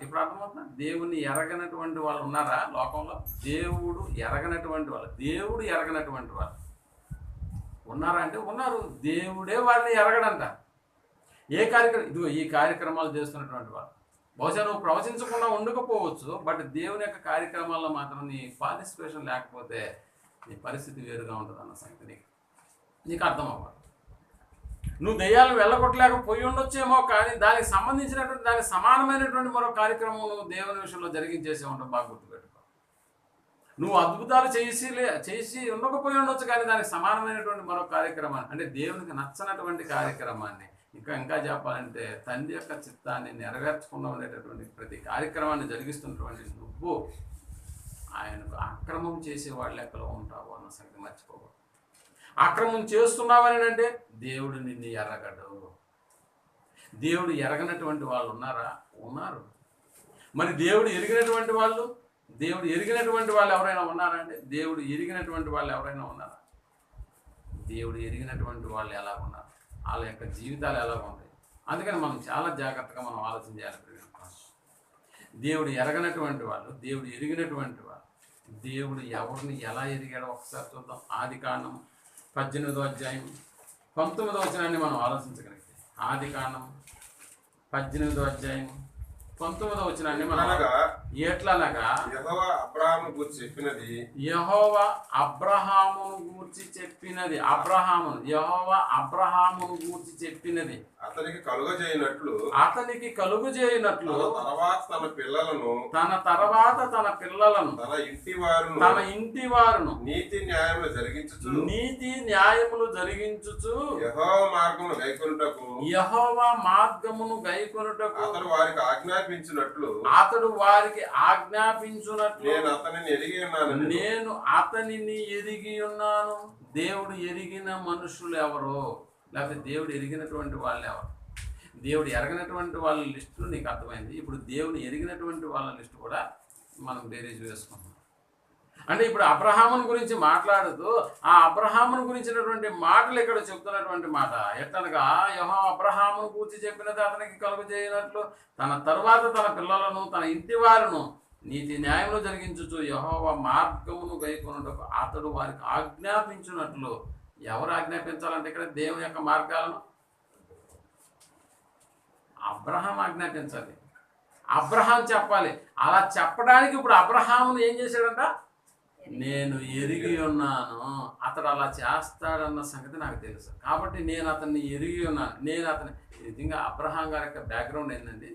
ఇప్పుడు అర్థమవుతుందా? దేవుని ఎరగనటువంటి వాళ్ళు ఉన్నారా లోకంలో? దేవుడు ఎరగనటువంటి వాళ్ళు ఉన్నారా అంటే ఉన్నారు. దేవుడే వాళ్ళని ఎరగడంట. ఈ కార్యక్రమాలు చేస్తున్నటువంటి వాళ్ళు బహుశా నువ్వు ప్రవచించకుండా ఉండకపోవచ్చు, బట్ దేవుని యొక్క కార్యక్రమాల్లో మాత్రం నీ పార్టిసిపేషన్ లేకపోతే నీ పరిస్థితి వేరుగా ఉంటుంది అన్న సంగతి నీకు అర్థం అవ్వాలి. నువ్వు దెయ్యాలను వెళ్ళగొట్టలేకపోయి ఉండొచ్చేమో, కానీ దానికి సంబంధించినటువంటి, దానికి సమానమైనటువంటి మరో కార్యక్రమం నువ్వు దేవుని విషయంలో జరిగించేసే ఉంటావు. బాగా గుర్తుపెట్టుకో. నువ్వు అద్భుతాలు చేసి ఉండకపోయి ఉండొచ్చు, కానీ దానికి సమానమైనటువంటి మరో కార్యక్రమాన్ని, అంటే దేవునికి నచ్చనటువంటి కార్యక్రమాన్ని, ఇంకా చెప్పాలంటే తండ్రి యొక్క చిత్తాన్ని నెరవేర్చకుండా ఉండేటటువంటి ప్రతి కార్యక్రమాన్ని జరిగిస్తున్నటువంటి నువ్వు ఆయనకు అక్రమం చేసే వాళ్ళ లెక్కలో ఉంటావు అన్న సంగతి మర్చిపోకూడదు. అక్రమం చేస్తున్నావని అంటే దేవుడు నిన్ను ఎరగడు. దేవుడు ఎరగనటువంటి వాళ్ళు ఉన్నారా? ఉన్నారు. మరి దేవుడు ఎరిగినటువంటి వాళ్ళు ఎవరైనా ఉన్నారా అంటే, దేవుడు ఎరిగినటువంటి వాళ్ళు ఎవరైనా ఉన్నారా? దేవుడు ఎరిగినటువంటి వాళ్ళు ఎలా ఉన్నారు, వాళ్ళ యొక్క జీవితాలు ఎలా ఉంటాయి? అందుకని మనం చాలా జాగ్రత్తగా మనం ఆలోచన చేయాలి. దేవుడు ఎరగనటువంటి వాళ్ళు, దేవుడు ఎరిగినటువంటి వాళ్ళు, దేవుడు ఎవరిని ఎలా ఎరిగాడో ఒకసారి చూద్దాం. ఆదికాండం 18వ అధ్యాయం 19వ వచనాన్ని మనం ఆలోచించగలిగితే, ఆదికాండం 18వ అధ్యాయం 19వ వచనాన్ని మనం ఎట్లనగా యెహోవా అబ్రహామును గూర్చి చెప్పినది, యెహోవా అబ్రహామును గూర్చి చెప్పినది, యెహోవా అబ్రహామును గూర్చి చెప్పినది, అతనికి కలుగజేయనట్లు తన తర్వాత తన పిల్లలను తన ఇంటి వారును నీతి న్యాయములు జరిగించుచు యెహోవా మార్గమును గైకొనుటకు అతడు వారికి ఆజ్ఞాపించునట్లు నేను అతనిని ఎరిగి ఉన్నాను. దేవుడు ఎరిగిన మనుషులు ఎవరో, లేకపోతే దేవుడు ఎరిగినటువంటి వాళ్ళు ఎవరు? దేవుడు ఎరగినటువంటి వాళ్ళ లిస్టు నీకు అర్థమైంది. ఇప్పుడు దేవుడు ఎరిగినటువంటి వాళ్ళ లిస్టు కూడా మనం బేరీజ్ వేసుకుంటున్నాం. అంటే ఇప్పుడు అబ్రహాముని గురించి మాట్లాడుతూ ఆ అబ్రహాముని గురించినటువంటి మాటలు ఇక్కడ చెప్తున్నటువంటి మాట ఎట్లనగా యెహోవా అబ్రహామును గూర్చి చెప్పినది అతనికి కలుగు చేయనట్లు తన తరువాత తన పిల్లలను తన ఇంటి వారును నీతి న్యాయములు జరిగించుచు యెహోవా మార్గమును గైకొనుటకు అతడు వారికి ఆజ్ఞాపించినట్లు. ఎవరు ఆజ్ఞాపించాలంటే ఇక్కడ దేవుని యొక్క మార్గాలను అబ్రహాం ఆజ్ఞాపించాలి, అబ్రహాం చెప్పాలి. అలా చెప్పడానికి ఇప్పుడు అబ్రహామును ఏం చేశాడంట? నేను ఎరిగి ఉన్నాను, అతడు అలా చేస్తాడన్న సంగతి నాకు తెలుసు కాబట్టి నేను అతన్ని ఎరిగి ఉన్నాను. నేను అతని నిజంగా అబ్రహాం గారి యొక్క బ్యాక్గ్రౌండ్ ఏంటండి?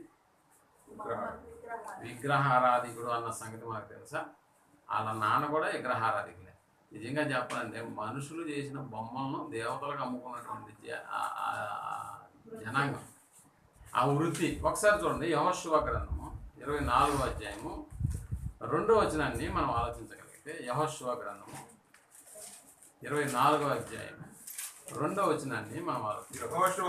విగ్రహారాధికుడు అన్న సంగతి మనకు తెలుసా? వాళ్ళ నాన్న కూడా విగ్రహారాధికులే. నిజంగా చెప్పాలంటే మనుషులు చేసిన బొమ్మలను దేవతలకు అమ్ముకున్నటువంటి జనాంగం, ఆ వృత్తి. ఒకసారి చూడండి, యెహోషువ గ్రంథము 24వ అధ్యాయము 2వ వచనాన్ని మనం ఆలోచించగలిగితే, యెహోషువ గ్రంథము 24వ అధ్యాయము 2వ వచనాన్ని మనం యెహోషువ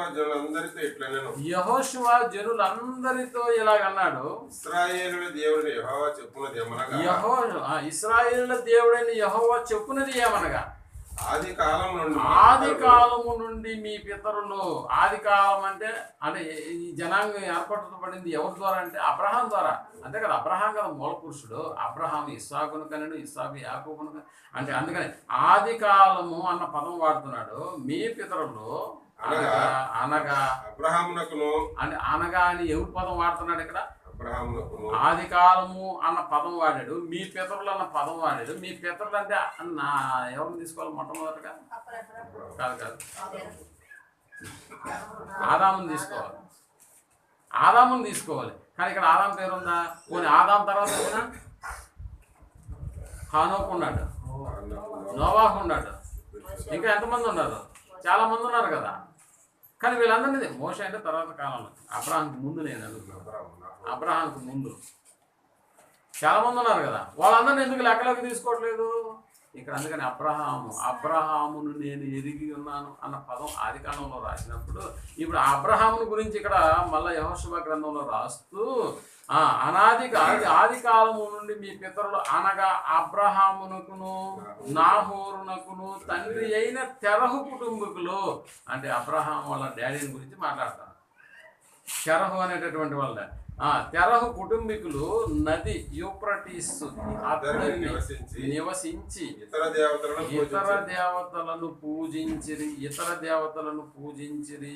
జనులందరితో ఇలాగన్నాడు, ఇశ్రాయేలుల దేవుడైన యెహోవా చెప్పున్నది ఏమనగా, ఇశ్రాయేలుల దేవుడైన యెహోవా చెప్పున్నది ఏమనగా, ఆది కాలము నుండి మీ పితరులు, ఆది కాలం అంటే ఈ జనాంగం ఏర్పరచబడింది ఎవరి ద్వారా అంటే అబ్రహాం ద్వారా, అంతే కదా. అబ్రహాం కదా మూల పురుషుడు. అబ్రహాం ఇస్సాకును కనడు, ఇస్సాకు యాకోబును అంటే అందుకని ఆది కాలము అన్న పదం వాడుతున్నాడు. మీ పితరులు అనగా అబ్రహామునకును అంటే అనగా అని ఎవరి పదం వాడుతున్నాడు ఇక్కడ? అబ్రహామునకును. ఆది కాలము అన్న పదం వాడాడు, మీ పితరులు అన్న పదం వాడాడు. మీ పితరులు అంటే ఎవరిని తీసుకోవాలి మొట్టమొదటిగా? కాదు ఆదాముని తీసుకోవాలి, ఆదాముని తీసుకోవాలి. కానీ ఇక్కడ ఆదాం పేరు ఉందా? పోనీ ఆదాం తర్వాత వచ్చిన హానోకు ఉన్నాడు, నోవాహు ఉన్నాడు, ఇంకా ఎంతమంది ఉన్నారు? చాలా మంది ఉన్నారు కదా. కానీ వీళ్ళందరినీ మోషే అంటే తర్వాత కాలంలో, అబ్రహాంకు ముందు నేను అడుగుతున్నాను, అబ్రహాంకు ముందు చాలా మంది ఉన్నారు కదా. వాళ్ళందరినీ ఎందుకు లెక్కలోకి తీసుకోవట్లేదు ఇక్కడ? అందుకని అబ్రహామును నేను ఎరిగి ఉన్నాను అన్న పదం ఆది కాలంలో రాసినప్పుడు, ఇప్పుడు అబ్రహామును గురించి ఇక్కడ మళ్ళీ యెహోషువ గ్రంథంలో రాస్తూ ఆది కాలము నుండి మీ పితరులు అనగా అబ్రహామునకును నాహోరునకును తండ్రి అయిన తెరహు కుటుంబకులు, అంటే అబ్రహాం వాళ్ళ డాడీని గురించి మాట్లాడతాను. తెరహు అనేటటువంటి వాళ్ళ తెరహు కుటుంబీకులు నది యూఫ్రటీస్ నివసించి ఇతర దేవతలను పూజించిరి.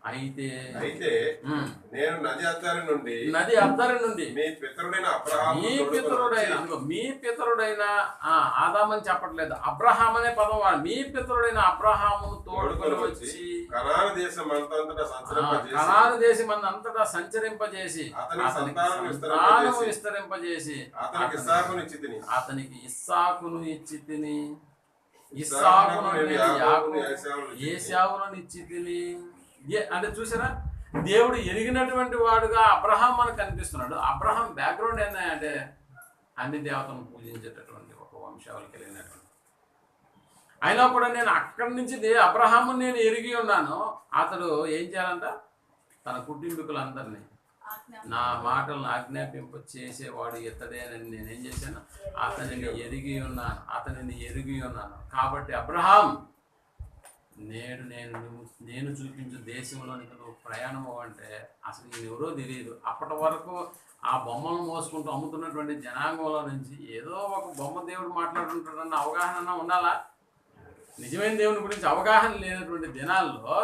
అయితే నేను నది అద్దరి నుండి మీ పితరుడైన ఆదాం అని చెప్పట్లేదు, అబ్రహాం అనే పదం వాడు. మీ పితరుడైన అబ్రహామును తోడుకొని వచ్చి కనాను దేశం అంతటా సంచరింపజేసి అతనికి విస్తరింపజేసి అతనికి ఇస్సాకును ఇచ్చి తిని, ఇస్సాకును ఏశావును ఇచ్చి తిని. అంటే చూసారా, దేవుడు ఎరిగినటువంటి వాడుగా అబ్రహాం మనకు కనిపిస్తున్నాడు. అబ్రహాం బ్యాక్గ్రౌండ్ ఏంటంటే అన్ని దేవతలను పూజించేటటువంటి ఒక వంశావళి కలిగినటువంటి. అయినా కూడా నేను అక్కడి నుంచి అబ్రహాము నేను ఎరిగి ఉన్నాను. అతడు ఏం చేయాలంట? తన కుటుంబీకులందరినీ నా మాటలను ఆజ్ఞాపింప చేసేవాడు ఇతడేనని నేనేం చేశాను? అతనిని ఎరిగి ఉన్నాను. కాబట్టి అబ్రహాం, నేడు నేను చూపించు దేశంలోనికి నువ్వు ప్రయాణం అంటే అసలు ఈయన ఎవరో తెలియదు. అప్పటి వరకు ఆ బొమ్మను మోసుకుంటూ అమ్ముతున్నటువంటి జనాంగంలో నుంచి ఏదో ఒక బొమ్మ దేవుడు మాట్లాడుతుంటాడన్న అవగాహన ఉండాలా? నిజమైన దేవుని గురించి అవగాహన లేనటువంటి దినాల్లో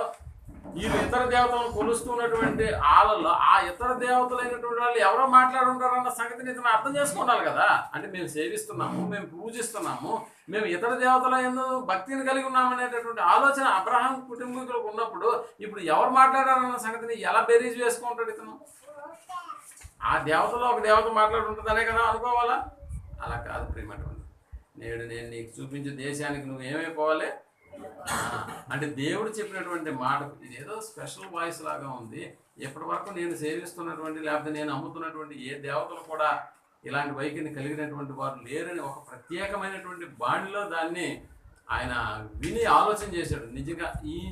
వీళ్ళు ఇతర దేవతలను కొలుస్తున్నటువంటి వాళ్ళలో ఆ ఇతర దేవతలైనటువంటి వాళ్ళు ఎవరో మాట్లాడుంటారన్న సంగతిని ఇతను అర్థం చేసుకోవాలి కదా. అంటే మేము సేవిస్తున్నాము, మేము పూజిస్తున్నాము, మేము ఇతర దేవతల యందు భక్తిని కలిగి ఉన్నామనేటటువంటి ఆలోచన అబ్రహాం కుటుంబీకులకు ఉన్నప్పుడు ఇప్పుడు ఎవరు మాట్లాడారన్న సంగతిని ఎలా బెరీజ్ వేసుకుంటాడు ఇతను? ఆ దేవతలో ఒక దేవత మాట్లాడుంటుందనే కదా అనుకోవాలా? అలా కాదు ప్రియమైనటువంటి. నేడు నేను నీకు చూపించే దేశానికి నువ్వు ఏమైపోవాలి అంటే దేవుడు చెప్పినటువంటి మాటకు ఇదేదో స్పెషల్ వాయిస్ లాగా ఉంది. ఎప్పటి వరకు నేను సేవిస్తున్నటువంటి లేకపోతే నేను అమ్ముతున్నటువంటి ఏ దేవతలు కూడా ఇలాంటి వైఖరిని కలిగినటువంటి వారు లేరని ఒక ప్రత్యేకమైనటువంటి బాణిలో దాన్ని ఆయన విని ఆలోచన చేశాడు. నిజంగా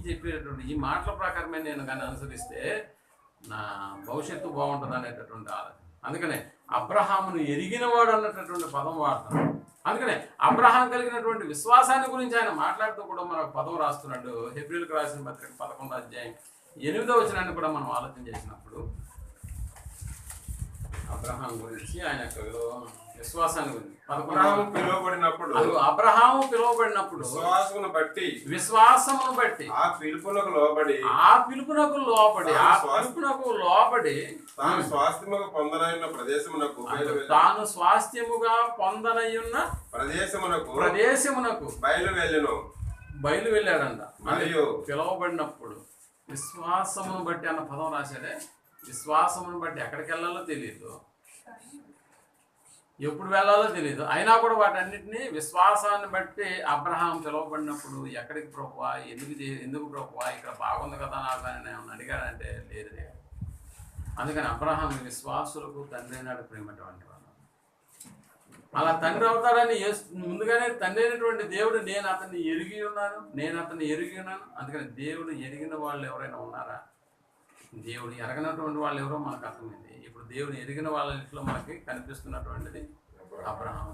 చెప్పేటటువంటి ఈ మాటల ప్రకారమే నేను కానీ అనుసరిస్తే నా భవిష్యత్తు బాగుంటుంది అనేటటువంటి ఆలోచన. అందుకనే అబ్రహామును ఎరిగినవాడు అన్నటువంటి పదం వాడతాడు. అందుకనే అబ్రహాం కలిగినటువంటి విశ్వాసాన్ని గురించి ఆయన మాట్లాడుతూ కూడా మనకు పదం రాస్తున్నాడు. హెబ్రీయులకు రాసిన పత్రిక 11వ అధ్యాయం 8వ వచనాన్ని కూడా మనం ఆలోచన చేసినప్పుడు అబ్రహాం గురించి ఆయన యొక్క విశ్వాసాన్ని గురించి అబ్రహాము పిలువబడినప్పుడు అబ్రహాము పిలువబడినప్పుడు విశ్వాసమును బట్టి ఆ పిలుపునకు లోబడి తాను స్వాస్థ్యముగా పొందనయున్న ప్రదేశమునకు బయలు వెళ్ళాడంట. మరియు పిలువబడినప్పుడు విశ్వాసమును బట్టి అన్న పదం రాశాడే. విశ్వాసమును బట్టి ఎక్కడికి వెళ్ళాలో తెలియదు, ఎప్పుడు వెళ్ళాలో తెలియదు. అయినా కూడా వాటన్నిటినీ విశ్వాసాన్ని బట్టి అబ్రహాం పిలువబడినప్పుడు ఎక్కడికి ప్రభువా, ఎందుకు ప్రభువా, ఇక్కడ బాగుంది కదా నాకు అని నేను అడిగాడంటే లేదు. అందుకని అబ్రహాం విశ్వాసులకు తండ్రి అయినాడు, ప్రేమటువంటి వాడు. అలా తండ్రి అవుతాడని ముందుగానే తండ్రి అయినటువంటి దేవుడు నేను అతన్ని ఎరిగి ఉన్నాను. అందుకని దేవుడు ఎరిగిన వాళ్ళు ఎవరైనా ఉన్నారా? దేవుడు ఎరగనటువంటి వాళ్ళు ఎవరో మనకు అర్థమైంది. ఇప్పుడు దేవుడు ఎరిగిన వాళ్ళ ఇంట్లో మనకి కనిపిస్తున్నటువంటిది అబ్రహాం.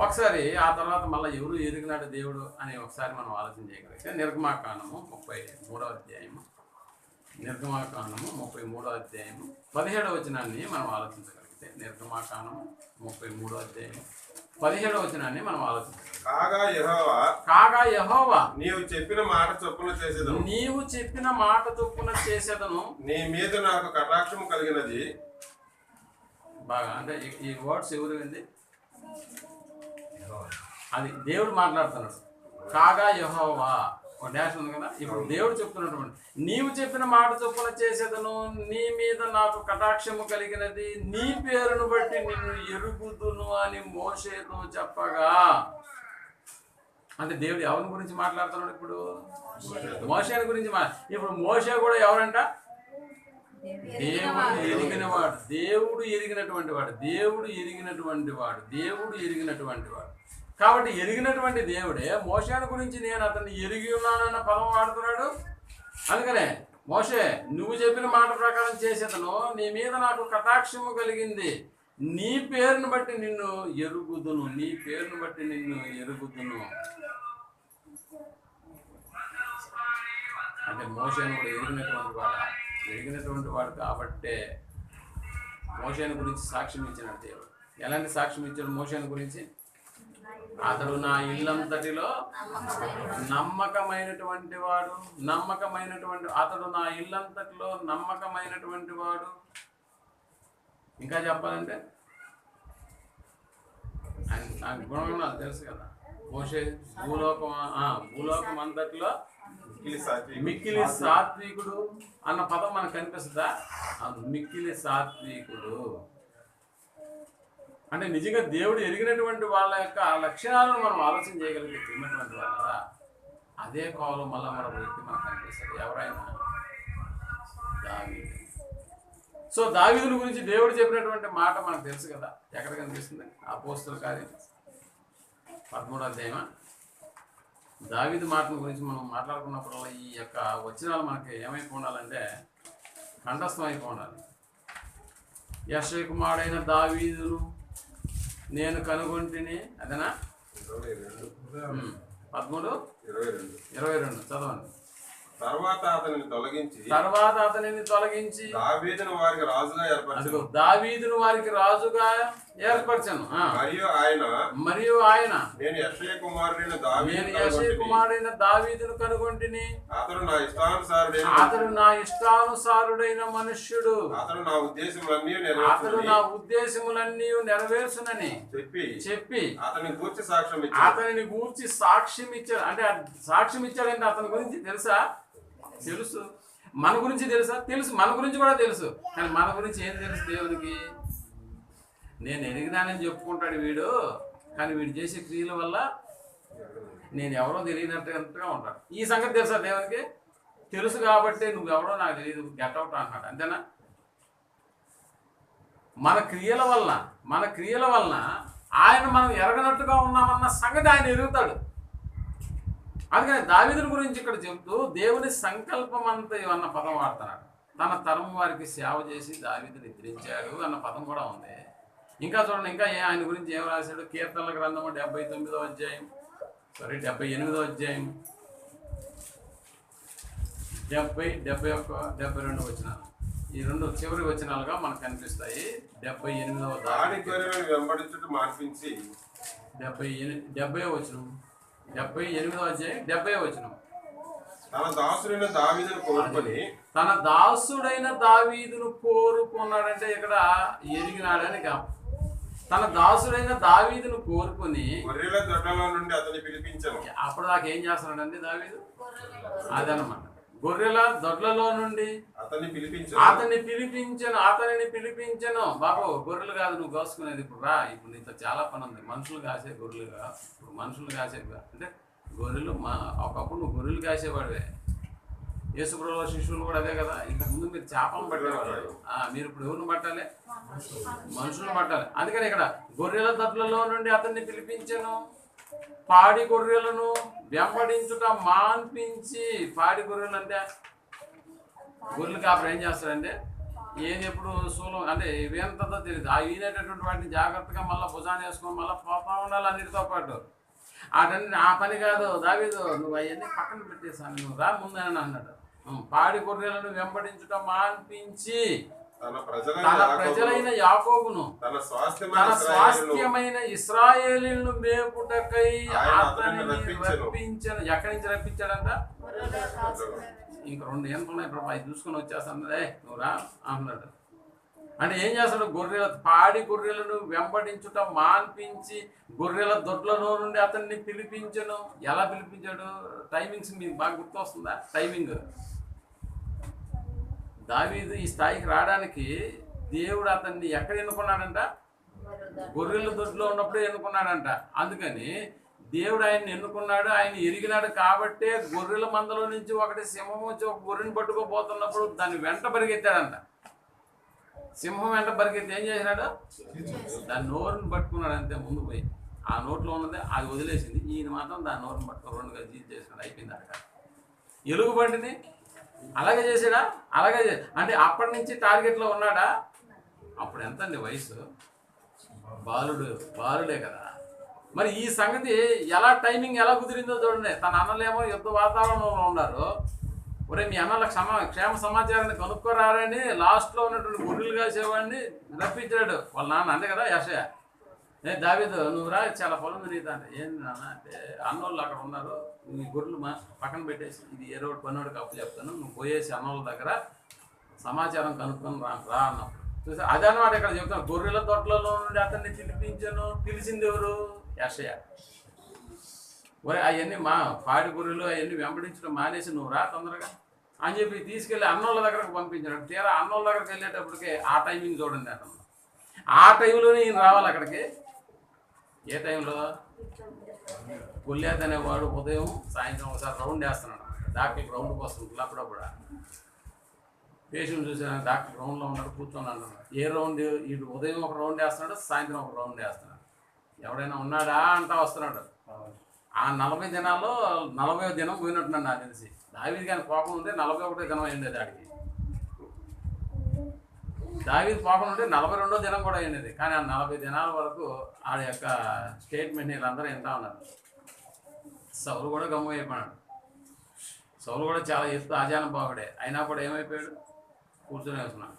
ఒకసారి ఆ తర్వాత మళ్ళీ ఎవరు ఎరిగినాడు దేవుడు అని ఒకసారి మనం ఆలోచన చేయగలిగితే నిర్గమాకాండము 33వ అధ్యాయము 17వ వచనాన్ని మనం ఆలోచించగలిగితే నిర్గమాకాండము 33వ అధ్యాయం 17వ వచనాన్ని మనం ఆలోచించగలిగితే కాగా యెహోవా నీవు చెప్పిన మాట చొప్పున చేసేదను నీ మీద నాకు కటాక్షము కలిగినది. బాగా అంటే ఈ వర్డ్స్ ఎవరు ఏంది, అది దేవుడు మాట్లాడుతున్నాడు. కాగా యెహోవా ఒక డాష్ ఉంది కదా. ఇప్పుడు దేవుడు చెప్తున్నటువంటి నీవు చెప్పిన మాట చొప్పున చేసేదను, నీ మీద నాకు కటాక్షము కలిగినది, నీ పేరును బట్టి నిన్ను ఎరుగుదును అని మోషేతో చెప్పగా. అంటే దేవుడు ఎవరి గురించి మాట్లాడుతున్నాడు? ఇప్పుడు మోషేని గురించి ఇప్పుడు మోషే కూడా ఎవరంట? దేవుడు ఎరిగినటువంటి వాడు. కాబట్టి ఎరిగినటువంటి దేవుడే మోషేని గురించి నేను అతన్ని ఎరిగి ఉన్నానన్న పదం వాడుతున్నాడు. అందుకనే మోషే నువ్వు చెప్పిన మాట ప్రకారం చేసేదను, నీ మీద నాకు కటాక్షము కలిగింది, నీ పేరును బట్టి నిన్ను ఎరుగుదును. అంటే మోషేను కూడా ఎరిగినటువంటి వాడు కాబట్టే మోషేను గురించి సాక్ష్యం ఇచ్చినాడు దేవుడు. ఎలాంటి సాక్ష్యం ఇచ్చాడు మోషేను గురించి? అతడు నా ఇల్లంతటిలో నమ్మకమైనటువంటి వాడు. ఇంకా చెప్పాలంటే ఆయన గుణగణాలు తెలుసు కదా. మోషే భూలోకం అంతటిలో మిక్కిలి సాత్వికుడు అన్న పదం మనకు కనిపిస్తుందా? మిక్కిలి సాత్వికుడు అంటే నిజంగా దేవుడు ఎరిగినటువంటి వాళ్ళ యొక్క లక్షణాలను మనం ఆలోచన చేయగలిగితే తిన్నటువంటి వాళ్ళ అదే కోవలో మళ్ళీ మరొక వ్యక్తి మనకు కనిపిస్తాడు. ఎవరైనా దావీదు. సో దావీదుల గురించి దేవుడు చెప్పినటువంటి మాట మనకు తెలుసు కదా. ఎక్కడ కనిపిస్తుంది? అపోస్తలుల కార్యం 13వ అధ్యాయమా. దావీదు మాటల గురించి మనం మాట్లాడుకున్నప్పుడు ఈ యొక్క వచనాలు మనకి ఏమైపోవాలంటే కంఠస్థం అయిపోవాలి. యెషయ కుమారుడైన దావీదును నేను కనుగొంటిని. అదేనా? 13:22 చదవండి. తర్వాత అతనిని తొలగించి దావీదును వారికి రాజుగా ఏర్పరచను. మరియు ఆయన నేను యెషయ కుమారుడైన దావీదును కనుగొంటిని. అతడు నా ఇష్టానుసారుడైన మనుష్యుడు. అతడు నా ఉద్దేశములన్నీ నెరవేర్చునని చెప్పి అతనిని గూర్చి సాక్ష్యం ఇచ్చాడు. అంటే సాక్ష్యం ఇచ్చాడంటే అతని గురించి తెలుసు. మన గురించి తెలుసు, మన గురించి కూడా తెలుసు. కానీ మన గురించి ఏం తెలుసు దేవునికి? నేను ఎరిగినానని చెప్పుకుంటాడు వీడు, కానీ వీడు చేసే క్రియల వల్ల నేను ఎవరో తెలియనట్టుగా ఉంటాడు. ఈ సంగతి తెలుసా దేవునికి? తెలుసు కాబట్టి నువ్వెవరో నాకు తెలియదు, గెట్ అవుట్ అన్నాడు. అంతేనా? మన క్రియల వలన ఆయన మనం ఎరగనట్టుగా ఉన్నామన్న సంగతి ఆయన ఎరుగుతాడు. అందుకని దావీదుని గురించి ఇక్కడ చెబుతూ దేవుని సంకల్పం అంతా అన్న పదం వాడుతున్నాడు. తన తరం వారికి సేవ చేసి దావీదు నిద్రించాడు అన్న పదం కూడా ఉంది. ఇంకా చూడండి, ఇంకా ఆయన గురించి ఏం రాశాడు? కీర్తనల గ్రంథము 79వ అధ్యాయం, 78వ అధ్యాయం 70, 71, 72 వచనాలు. ఈ రెండు చివరి వచనాలుగా మనకు కనిపిస్తాయి. 78వ వెంబడించుట మాన్పించి 70వ వచనం, 78వ అధ్యాయం 70వ వచనం. తన దాసుడైన దావీదును కోరుకొని, తన దాసుడైన దావీదును కోరుకున్నాడంటే ఇక్కడ ఎరిగినాడని కాదు. తన దాసుడైన దావీదును కోరుకుని గొర్రెల దొడ్లలో నుండి అతన్ని పిలిపించను. అప్పుడు దాకా ఏం చేస్తున్నాడండి దావీదు? అదనమాట, గొర్రెల దొడ్లలో నుండి అతన్ని పిలిపించను. బాబు, గొర్రెలు కాదు నువ్వు కోసుకునేది, ఇప్పుడు రా, ఇప్పుడు నీతో చాలా పని ఉంది. మనుషులు కాసే గొర్రెలుగా, ఇప్పుడు మనుషులు కాసే అంటే గొర్రెలు ఒకప్పుడు నువ్వు గొర్రెలు కాసేవాడివే. యేసుప్రభువుల శిష్యులు కూడా అదే కదా. ఇంతకుముందు మీరు చేపలను పట్టేవాడు, మీరు ఇప్పుడు ఎవరిని పట్టాలి? మనుషులను పట్టాలి. అందుకని ఇక్కడ గొర్రెల దొడ్లలో నుండి అతన్ని పిలిపించను, పాడి గొర్రెలను వెంబడించుట మాన్పించి. పాడి గొర్రెలు అంటే గొర్రెలు కాపురం ఏం చేస్తాడంటే ఏది ఎప్పుడు సూలం అంటే ఇవేంతతో తెలియదు. ఆ ఈనేటటువంటి వాటిని జాగ్రత్తగా మళ్ళీ భుజాన్ని వేసుకొని మళ్ళీ పోతా ఉండాలి అన్నిటితో పాటు. అటన్నీ ఆ పని కాదు దావీదు, నువ్వు అవన్నీ పక్కన పెట్టేసాను, నువ్వు రా ముందని అన్నాడు. పాడి గొర్రెలను వెంబడించుట మాన్పించి తన ప్రజలైన యాకోబును, తన స్వాస్థ్యమైన ఇశ్రాయేలును మేపుటకై అతనిని రప్పించను. ఎక్కడి నుంచి రప్పించాడంట? ఇంక 2 ఏళ్ళు ఉన్నాయి ప్రభు, అవి చూసుకొని వచ్చేస్తాను, నువ్వు రా అన్నాడు. అంటే ఏం చేస్తాడు? పాడి గొర్రెలను వెంబడించుట మాన్పించి గొర్రెల దొడ్లలో నుండి అతన్ని పిలిపించను. ఎలా పిలిపించాడు? టైమింగ్స్ మీకు బాగా గుర్తొస్తుందా? టైమింగ్. దావీదు ఈ స్థాయికి రావడానికి దేవుడు అతన్ని ఎక్కడ ఎన్నుకున్నాడంట? గొర్రెల దొడ్లో ఉన్నప్పుడే ఎన్నుకున్నాడంట. అందుకని దేవుడు ఆయన్ని ఎన్నుకున్నాడు, ఆయన ఎరిగినాడు. కాబట్టే గొర్రెల మందలో నుంచి ఒకటి సింహం వచ్చి ఒక గొర్రెని పట్టుకోబోతున్నప్పుడు దాన్ని వెంట పరిగెత్తాడంట. సింహం వెంట పరిగెత్తి ఏం చేసినాడు? దాని నోరుని పట్టుకున్నాడు అంతే. ముందు పోయి ఆ నోట్లో ఉన్నది అది వదిలేసింది, ఈయన మాత్రం దాని నోరుని పట్టుకుని 2గా జీజ్ చేసినాడు. అయిపోయింది అక్కడ. ఎలుగుబంటిని అలాగే చేసాడా? అలాగే అంటే అప్పటి నుంచి టార్గెట్లో ఉన్నాడా? అప్పుడు ఎంతండి వయసు? బాలుడే కదా. మరి ఈ సంగతి ఎలా టైమింగ్ ఎలా కుదిరిందో చూడండి. తన అన్నలేమో యుద్ధ వాతావరణంలో ఉన్నారు. ఒరే మీ అన్నల క్షేమ సమాచారాన్ని కనుక్కోరారని లాస్ట్లో ఉన్నటువంటి గొర్రెలు కాసేవాడిని రప్పించాడు వాళ్ళ నాన్న. అంతే కదా యెషయా. దావీదు నువ్వు రా, చాలా పొలం నీత అంటే. ఏంది నాన్న అంటే, అన్నోళ్ళు అక్కడ ఉన్నారు, నీ గొర్రెలు పక్కన పెట్టేసి ఇది ఏ రోడ్డు పన్నోడికి అప్పు చెప్తాను, నువ్వు పోయేసి అన్నోళ్ళ దగ్గర సమాచారం కనుక్కొని రా అన్నప్పుడు చూసా. అదే అన్నమాట ఇక్కడ చెప్తాను. గొర్రెల తోటలలో నుండి అతన్ని పిలిపించాను. పిలిచింది ఎవరు? యెషయా. ఒరే అవన్నీ పాడి గొర్రెలు అవన్నీ వెంబడించడం మానేసి నువ్వు రా తొందరగా అని చెప్పి తీసుకెళ్ళి అన్నోళ్ళ దగ్గరకు పంపించాడు. తీరా అన్నోళ్ళ దగ్గరికి వెళ్ళేటప్పటికే ఆ టైమింగ్ చూడండి అతను. ఆ టైంలోనే ఈయన రావాలి అక్కడికి. ఏ టైంలో? గొల్లియాత్ అనేవాడు ఉదయం సాయంత్రం ఒకసారి రౌండ్ వేస్తున్నాడు. డాక్టర్ రౌండ్కి వస్తుంది అప్పుడప్పుడు. పేషెంట్ చూసాను, డాక్టర్ రౌండ్లో ఉన్నాడు, కూర్చొని అంటున్నాడు. ఏ రౌండ్? ఇటు ఉదయం ఒక రౌండ్ వేస్తున్నాడు, సాయంత్రం ఒక రౌండ్ వేస్తున్నాడు. ఎవడైనా ఉన్నాడా అంటా వస్తున్నాడు. ఆ 40 దినాల్లో 40వ దినం పోయినట్టున్నాడు నాకు తెలిసి. దావీదు కానీ కోపం ఉంటే 41వ దినం అయింది ఆడికి. దావీదు కోపం ఉంటే 42వ దినం కూడా అయింది. కానీ ఆ 40 దినాల వరకు ఆడి యొక్క స్టేట్మెంట్ వీళ్ళందరూ వింటా ఉన్నారు. సౌలు కూడా గమ్ము అయిపోయాడు. సౌలు కూడా చాలా ఎత్తు ఆజానం బాగుడే, అయినా కూడా ఏమైపోయాడు? కూర్చొని వేస్తున్నాడు.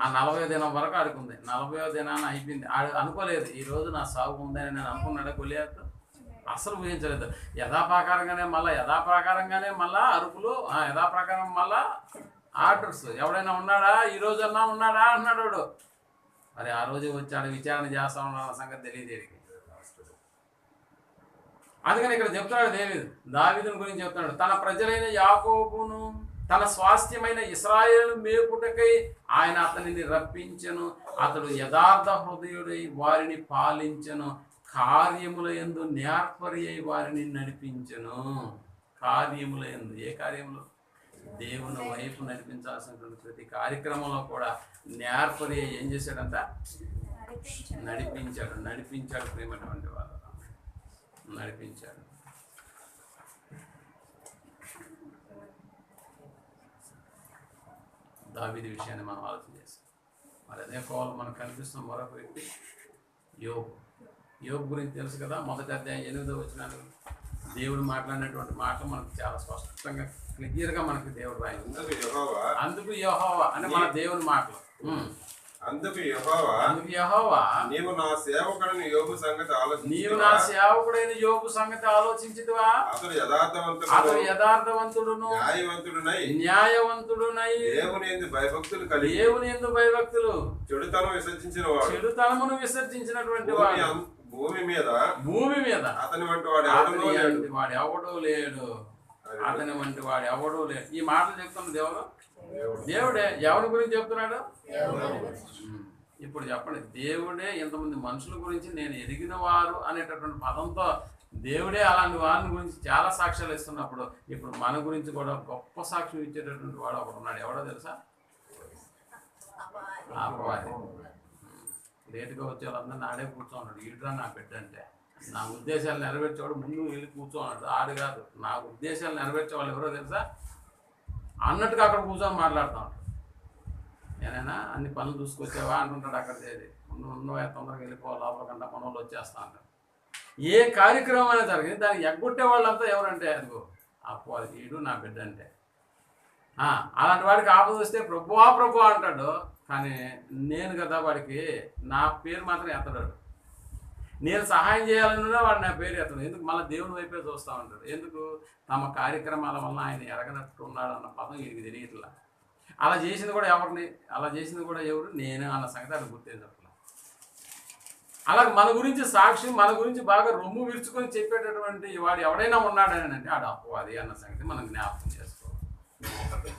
ఆ 40వ దినం వరకు ఆడుకుంది. 40వ దినాన్ని అయిపోయింది. ఆడు అనుకోలేదు ఈరోజు నా సాగు ఉందని. నేను అనుకున్నాడా గొల్లియాత్? అసలు ఊహించలేదు. యథాప్రకారంగానే మళ్ళా అరుపులు, యథాప్రకారం మళ్ళా ఆర్డర్స్. ఎవడైనా ఉన్నాడా? ఈ రోజన్నా ఉన్నాడా అన్నాడు వాడు. మరి ఆ రోజు వచ్చాడు విచారణ చేస్తా ఉన్న సంగతి తెలియదు. అందుకని ఇక్కడ చెప్తున్నాడు దావీదుని గురించి చెప్తున్నాడు. తన ప్రజలైన యాకోబును, తన స్వాస్థ్యమైన ఇశ్రాయేలును మేపుటకై ఆయన అతనిని రప్పించెను. అతడు యథార్థ హృదయుడై వారిని పాలించెను. కార్యముల యందు నేర్పరి అయి వారిని నడిపించెను. కార్యముల యందు, ఏ కార్యములు? దేవుని వైపు నడిపించాల్సినటువంటి ప్రతి కార్యక్రమంలో కూడా నేర్పరి ఏం చేశాడంట? నడిపించాడు ప్రేమటువంటి వాళ్ళు నడిపించాడు. దావీదు విషయాన్ని మనం ఆలోచన చేస్తాం. మరి అదే కోవలో మనకు కనిపిస్తున్న మరొక వ్యక్తి యోబు. యోబు గురించి తెలుసు కదా, మొదటి అధ్యాయం 8వ వచనాలు దేవుడు మాట్లాడినటువంటి మాటలు మనకు చాలా స్పష్టంగా క్లియర్గా మనకి దేవుడు రాయింది. అందుకు యెహోవా అంటే మన దేవుని మాటలు. అందుకు యెహోవా నీవు నా సేవకుడైన యోబు సంగతి ఆలోచించితివా? అతడు యథార్థవంతుడును న్యాయవంతుడునై దేవుని యందు భయభక్తులు చెడుతనమును విసర్జించినటువంటి వాడు భూమి మీద అతని వంటి వాడు ఎవడో లేడు. ఈ మాటలు చెప్తున్న దేవుడే. ఎవరి గురించి చెప్తున్నాడు? ఇప్పుడు చెప్పండి, దేవుడే ఇంతమంది మనుషుల గురించి నేను ఎరిగిన వారు అనేటటువంటి పదంతో దేవుడే అలాంటి వారిని గురించి చాలా సాక్ష్యాలు ఇస్తున్నప్పుడు ఇప్పుడు మన గురించి కూడా గొప్ప సాక్ష్యం ఇచ్చేటటువంటి వాడు ఒకడు ఉన్నాడు. ఎవడో తెలుసా? అపవాది. లేటుగా వచ్చే వాళ్ళందరూ నాడే కూర్చోన్నాడు. ఈడురా నా బిడ్డ అంటే నా ఉద్దేశాలు నెరవేర్చేవాడు ముందు వెళ్ళి కూర్చోన్నాడు. ఆడు కాదు, నా ఉద్దేశాలు నెరవేర్చే వాళ్ళు ఎవరో తెలుసా అన్నట్టుగా అక్కడ కూర్చొని మాట్లాడుతూ ఉంటాడు. నేనైనా అన్ని పనులు చూసుకొచ్చావా అంటుంటాడు. అక్కడ చేరి ఉన్నవే తొందరగా వెళ్ళిపోవాలి, లోపల కంటే పనులు వచ్చేస్తా అంటాడు. ఏ కార్యక్రమం అయినా జరిగింది దానికి ఎగ్గొట్టే వాళ్ళంతా ఎవరంటే అదిగో అపవాది. ఈడు నా బిడ్డ అంటే అలాంటి వాడికి ఆపద వస్తే ప్రభువా ప్రభు అంటాడు. కానీ నేను కదా వాడికి నా పేరు మాత్రం ఎత్తడాడు. నేను సహాయం చేయాలన్నా వాడు నా పేరు ఎత్తడు. ఎందుకు? మళ్ళీ దేవుని వైపే చూస్తూ ఉంటాడు. ఎందుకు? తమ కార్యక్రమాల వల్ల ఆయన ఎరగనట్టు ఉన్నాడు అన్న పదం వీడికి తెలియట్లా. అలా చేసింది కూడా ఎవరు? నేను అన్న సంగతి అది గుర్తించట్లా. అలాగే మన గురించి సాక్షి, మన గురించి బాగా రొమ్ము విరుచుకొని చెప్పేటటువంటి వాడు ఎవడైనా ఉన్నాడని అంటే ఆడు అపవాది అన్న సంగతి మనం జ్ఞాపకం చేసుకోవాలి.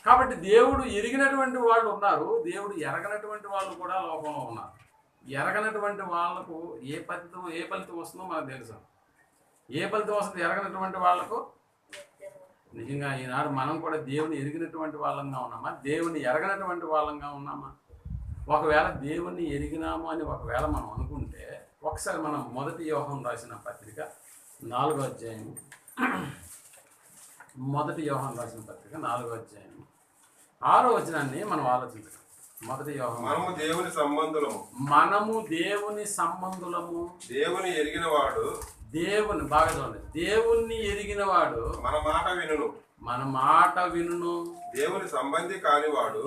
కాబట్టి దేవుడు ఎరిగినటువంటి వాళ్ళు ఉన్నారు, దేవుడు ఎరగనటువంటి వాళ్ళు కూడా లోకంలో ఉన్నారు. ఎరగనటువంటి వాళ్ళకు ఏ ఫలితం వస్తుందో మనకు తెలుసు. ఏ ఫలితం వస్తుందో ఎరగనటువంటి వాళ్ళకు నిజంగా ఈనాడు మనం కూడా దేవుని ఎరిగినటువంటి వాళ్ళంగా ఉన్నామా? దేవుని ఎరగనటువంటి వాళ్ళంగా ఉన్నామా? ఒకవేళ దేవుణ్ణి ఎరిగినాము అని ఒకవేళ మనం అనుకుంటే ఒకసారి మనం మొదటి యోహాను రాసిన పత్రిక 4వ అధ్యాయం, మొదటి యోహాను రాసిన పత్రిక 4వ అధ్యాయం 6వ వచనాన్ని మనం ఆలోచించాలి. మొదటి యోహాను మనము దేవుని సంబంధులము. దేవుని ఎరిగినవాడు దేవుని బాగా చూడండి, దేవుణ్ణి ఎరిగినవాడు మన మాట వినును. దేవుని సంబంధి కానివాడు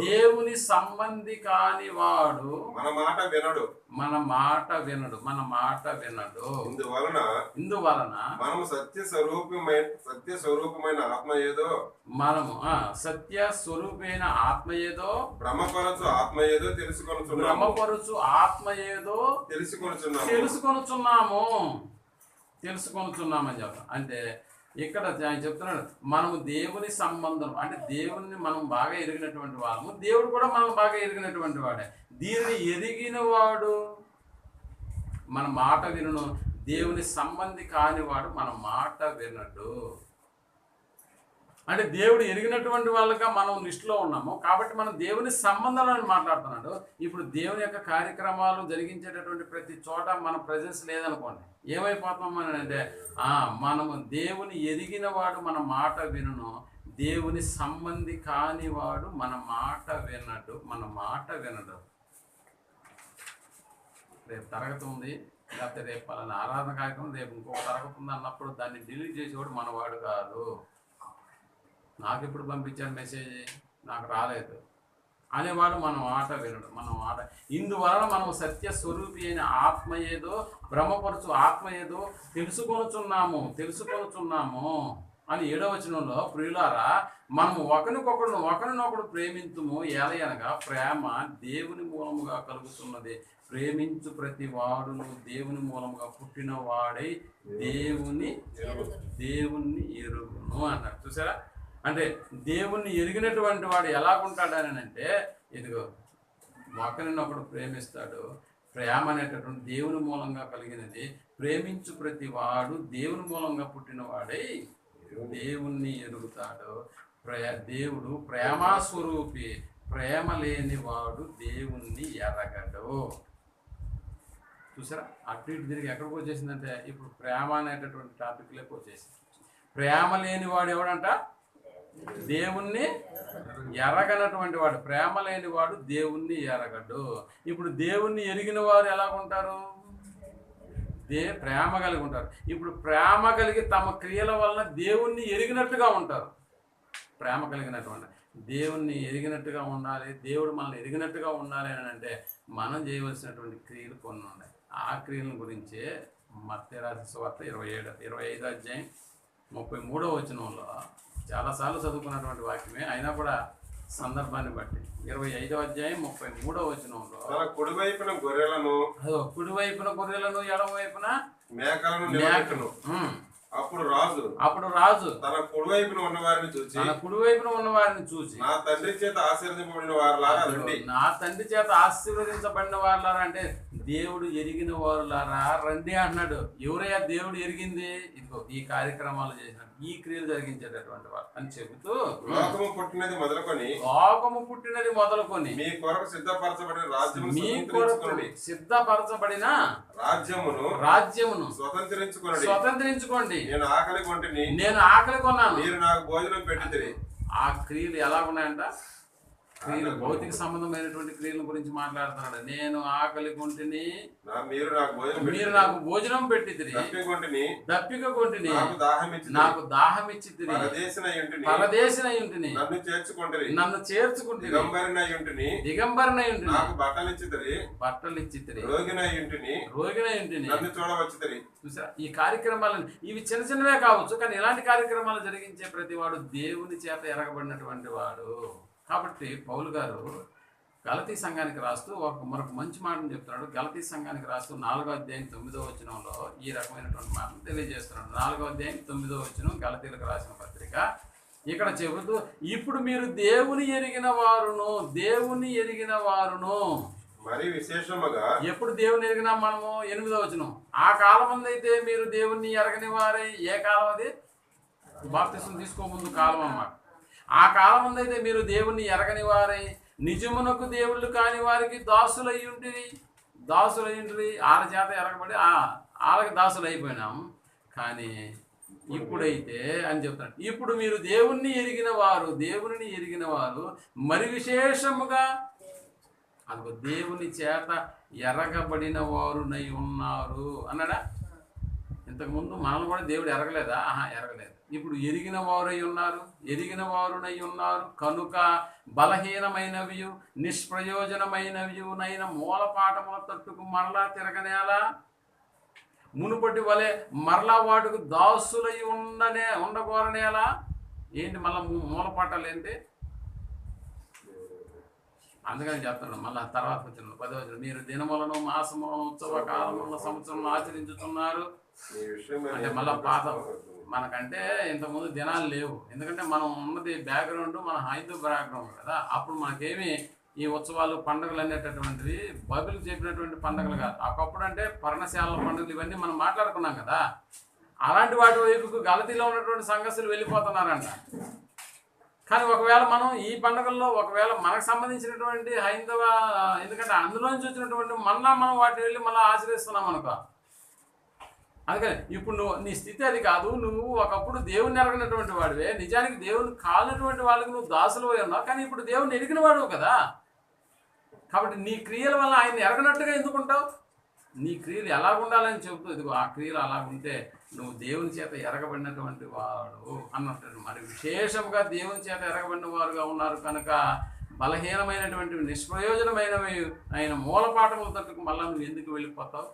మన మాట వినడు. ఇందువలన మనము సత్య స్వరూపమైన ఆత్మ ఏదో భ్రమపరచు ఆత్మ ఏదో తెలుసుకొనుచున్నామని చెప్తాం. అంటే ఇక్కడ ఆయన చెప్తున్నాడు మనము దేవుని సంబంధం అంటే దేవుని మనం బాగా ఎరిగినటువంటి వాళ్ళము, దేవుడు కూడా మనం బాగా ఎరిగినటువంటి వాడే. దీనిని ఎరిగిన వాడు మన మాట వినును, దేవుని సంబంధి కానివాడు మన మాట వినడు. అంటే దేవుడు ఎరిగినటువంటి వాళ్ళగా మనం లిస్టులో ఉన్నాము కాబట్టి మనం దేవుని సంబంధాలను మాట్లాడుతున్నాడు. ఇప్పుడు దేవుని యొక్క కార్యక్రమాలు జరిగించేటటువంటి ప్రతి చోట మన ప్రజెన్స్ లేదనుకోండి, ఏమైపోతాం అని అంటే మనము దేవుని ఎరిగిన వాడు మన మాట వినును, దేవుని సంబంధి కానివాడు మన మాట వినడు. రేపు తరగతి ఉంది, లేకపోతే రేపు పలానా ఆరాధన కార్యక్రమం, రేపు ఇంకొక తరగతి ఉంది అన్నప్పుడు దాన్ని డిలీట్ చేసేవాడు మనవాడు కాదు. నాకు ఎప్పుడు పంపించాడు మెసేజ్, నాకు రాలేదు అనేవాడు మన మాట వినడు. ఇందువలన మనం సత్య స్వరూపి అయిన ఆత్మ ఏదో భ్రమపరచు ఆత్మ ఏదో తెలుసుకొనుచున్నాము అని 7వ వచనంలో, ప్రియులారా మనము ఒకరినొకడు ప్రేమింతుము, ఏలయనగా ప్రేమ దేవుని మూలముగా కలుగుతున్నది. ప్రేమించు ప్రతి వాడును దేవుని మూలముగా పుట్టిన వాడై దేవుని ఎరుగును అన్నారు. చూసారా? అంటే దేవుణ్ణి ఎరిగినటువంటి వాడు ఎలాగుంటాడని అంటే ఇదిగో ఒకరినొకడు ప్రేమిస్తాడు. ప్రేమ అనేటటువంటి దేవుని మూలంగా కలిగినది. ప్రేమించు ప్రతి వాడు దేవుని మూలంగా పుట్టిన వాడై దేవుణ్ణి ఎరుగుతాడు. దేవుడు ప్రేమాస్వరూపి, ప్రేమ లేని వాడు దేవుణ్ణి ఎరగడు. చూసారా? అటు ఇటు తిరిగి ఎక్కడికి వచ్చేసిందంటే ఇప్పుడు ప్రేమ అనేటటువంటి టాపిక్లోకి వచ్చేసింది. ప్రేమ లేని వాడు ఎవడంట? దేవుణ్ణి ఎరగనటువంటి వాడు, ప్రేమ లేని వాడు దేవుణ్ణి ఎరగడు. ఇప్పుడు దేవుణ్ణి ఎరిగిన వారు ఎలా ఉంటారు? ప్రేమ కలిగి ఉంటారు. ఇప్పుడు ప్రేమ కలిగి తమ క్రియల వలన దేవుణ్ణి ఎరిగినట్టుగా ఉంటారు. ప్రేమ కలిగినటువంటి దేవుణ్ణి ఎరిగినట్టుగా ఉండాలి, దేవుడు మనల్ని ఎరిగినట్టుగా ఉండాలి అని అంటే మనం చేయవలసినటువంటి క్రియలు కొన్ని ఉన్నాయి. ఆ క్రియల గురించే మత్తయి రాసిన సువార్త 25 అధ్యాయం 33వ వచనంలో చాలాసార్లు చదువుకున్నటువంటి వాక్యమే, అయినా కూడా సందర్భాన్ని బట్టి 25వ అధ్యాయం 33వ వచనంలో కుడివైపున గొర్రెలను, ఎడమ వైపున మేకలను. అప్పుడు రాజు తన కుడివైపున ఉన్న వారిని చూసి నా తండ్రి చేత ఆశీర్వదింపబడిన వారులారా రండి. నా తండ్రి చేత ఆశీర్వదించబడిన వారులారా అంటే దేవుడు ఎరిగిన వారులారా రండి అంటున్నాడు. ఎవరయ్యా దేవుడు ఎరిగింది? ఇదిగో ఈ కార్యక్రమాలు చేసిన, ఈ క్రియలు జరిగించేటటువంటి వారు అని చెబుతూ, లోకము పుట్టినది మొదలుకొని మీ కొరకు సిద్ధపరచబడిన రాజ్యమును స్వతంత్రించుకోండి. నేను ఆకలి కొన్నాను, మీరు నాకు భోజనం పెట్టితిరి. ఆ క్రియలు ఎలా ఉన్నాయంట? క్రియలు భౌతిక సంబంధమైనటువంటి క్రియల గురించి మాట్లాడుతున్నాడు. నేను ఆకలి కొంటిని, మీరు నాకు భోజనం పెట్టితిరి. దప్పిక కొంటిని, నాకు దాహం ఇచ్చితిరి. పరదేశినై ఉంటిని, నన్ను చేర్చుకుంటిరి. దిగంబరినై ఉంటిని, నాకు బట్టలు ఇచ్చితిరి. రోగినై ఉంటిని, నన్ను చూడవచ్చితిరి. చూసారా? ఈ కార్యక్రమాలను, ఇవి చిన్న చిన్నవే కావచ్చు, కానీ ఇలాంటి కార్యక్రమాలు జరిగించే ప్రతి వాడు దేవుని చేత ఎరగబడినటువంటి వాడు. కాబట్టి పౌలు గారు గలతీ సంఘానికి రాస్తూ మరొక మంచి మాటను చెప్తున్నాడు. గలతీ సంఘానికి రాస్తూ 4వ అధ్యాయం 9వ వచనంలో ఈ రకమైనటువంటి మాటను తెలియజేస్తున్నాడు. 4వ అధ్యాయం 9వ వచనం గలతీలకు రాసిన పత్రిక. ఇక్కడ చెబుతూ, ఇప్పుడు మీరు దేవుని ఎరిగిన వారును. మరి విశేషముగా ఎప్పుడు దేవుని ఎరిగినా మనము? 8వ వచనం, ఆ కాలం అయితే మీరు దేవుణ్ణి ఎరగని వారై. ఏ కాలం అది? బాప్తిసం తీసుకోముందు కాలం అన్నమాట. ఆ కాలం అయితే మీరు దేవుణ్ణి ఎరగని వారై నిజమునకు దేవుళ్ళు కాని వారికి దాసులై ఉంటిరి. వాళ్ళ చేత ఎరగబడి వాళ్ళకి దాసులు అయిపోయినాం. కానీ ఇప్పుడైతే అని చెప్తాడు, ఇప్పుడు మీరు దేవుణ్ణి ఎరిగిన వారు మరి విశేషముగా అందుకు దేవుని చేత ఎరగబడిన వారునై ఉన్నారు అన్నాడా? ఇంతకుముందు మనల్ని కూడా దేవుడు ఎరగలేదా? ఎరగలేదు. ఇప్పుడు ఎరిగిన వారునై ఉన్నారు కనుక బలహీనమైనవి నిష్ప్రయోజనమైనవి నైన మూలపాఠముల తట్టుకు మరలా తిరగనేలా, మునుపటి వలె మరలా వాటికి దాసులై ఉండగోరనేలా. ఏంటి మళ్ళా మూలపాఠాలు ఏంటి? అందుకని చెప్తున్నాడు. మళ్ళీ తర్వాత వచ్చిన 10వ వచనం, మీరు దినములను మాసములను ఉత్సవ కాలములను సంవత్సరంలో ఆచరించుతున్నారు. అంటే మళ్ళా పాత, మనకంటే ఇంతకుముందు దినాలు లేవు. ఎందుకంటే మనం ఉన్నది బ్యాక్గ్రౌండ్, మన హైందూ బ్యాక్గ్రౌండ్ కదా. అప్పుడు మనకేమి ఈ ఉత్సవాలు పండుగలు అనేటటువంటివి బైబిల్ చెప్పినటువంటి పండుగలు కాదు. ఒకప్పుడు అంటే పర్ణశాల పండుగలు ఇవన్నీ మనం మాట్లాడుకున్నాం కదా. అలాంటి వాటి వైపుకు గలతీలో ఉన్నటువంటి సంఘస్థులు వెళ్ళిపోతున్నారంట. కానీ ఒకవేళ మనం ఈ పండుగల్లో ఒకవేళ మనకు సంబంధించినటువంటి హైందవ, ఎందుకంటే అందులో నుంచి వచ్చినటువంటి మనం వాటిని వెళ్ళి మళ్ళీ ఆచరిస్తున్నాం అనుకో. అందుకని ఇప్పుడు నీ స్థితి అది కాదు. నువ్వు ఒకప్పుడు దేవుని ఎరగనటువంటి వాడివే, నిజానికి దేవుని కాలినటువంటి వాళ్ళకి నువ్వు దాసులు పోయి ఉన్నావు. కానీ ఇప్పుడు దేవుని ఎరిగిన వాడువు కదా. కాబట్టి నీ క్రియల వల్ల ఆయన ఎరగనట్టుగా ఎందుకుంటావు? నీ క్రియలు ఎలా ఉండాలని చెబుతూ, ఇదిగో ఆ క్రియలు అలాగుంటే నువ్వు దేవుని చేత ఎరగబడినటువంటి వాడు అన్నట్టు. మరి విశేషంగా దేవుని చేత ఎరగబడిన వారుగా ఉన్నారు కనుక బలహీనమైనటువంటి నిష్ప్రయోజనమైనవి ఆయన మూలపాఠముల తట్టుకు మళ్ళీ నువ్వు ఎందుకు వెళ్ళిపోతావు?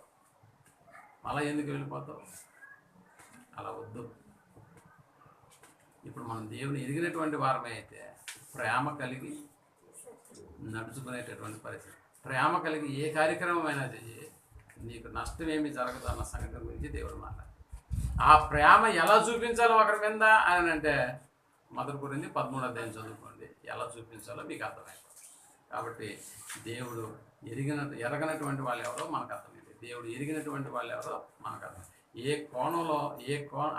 అలా వద్దు. ఇప్పుడు మనం దేవుని ఎరిగినటువంటి వారమే అయితే ప్రేమ కలిగి నడుచుకునేటటువంటి పరిస్థితి. ప్రేమ కలిగి ఏ కార్యక్రమమైనా చెయ్యి, నీకు నష్టం ఏమి జరగదు అన్న సంగతి గురించి దేవుడు మాట్లాడు. ఆ ప్రేమ ఎలా చూపించాలో ఒకరి మీద అని అంటే మొదటి గురించి 13వ అధ్యాయం చదువుకోండి. ఎలా చూపించాలో మీకు అర్థమైపోతుంది. కాబట్టి దేవుడు ఎరగనటువంటి వాళ్ళు ఎవరో మనకు అర్థమైంది. దేవుడు ఎరిగినటువంటి వాళ్ళు ఎవరో మనకు అర్థం. ఏ కోణంలో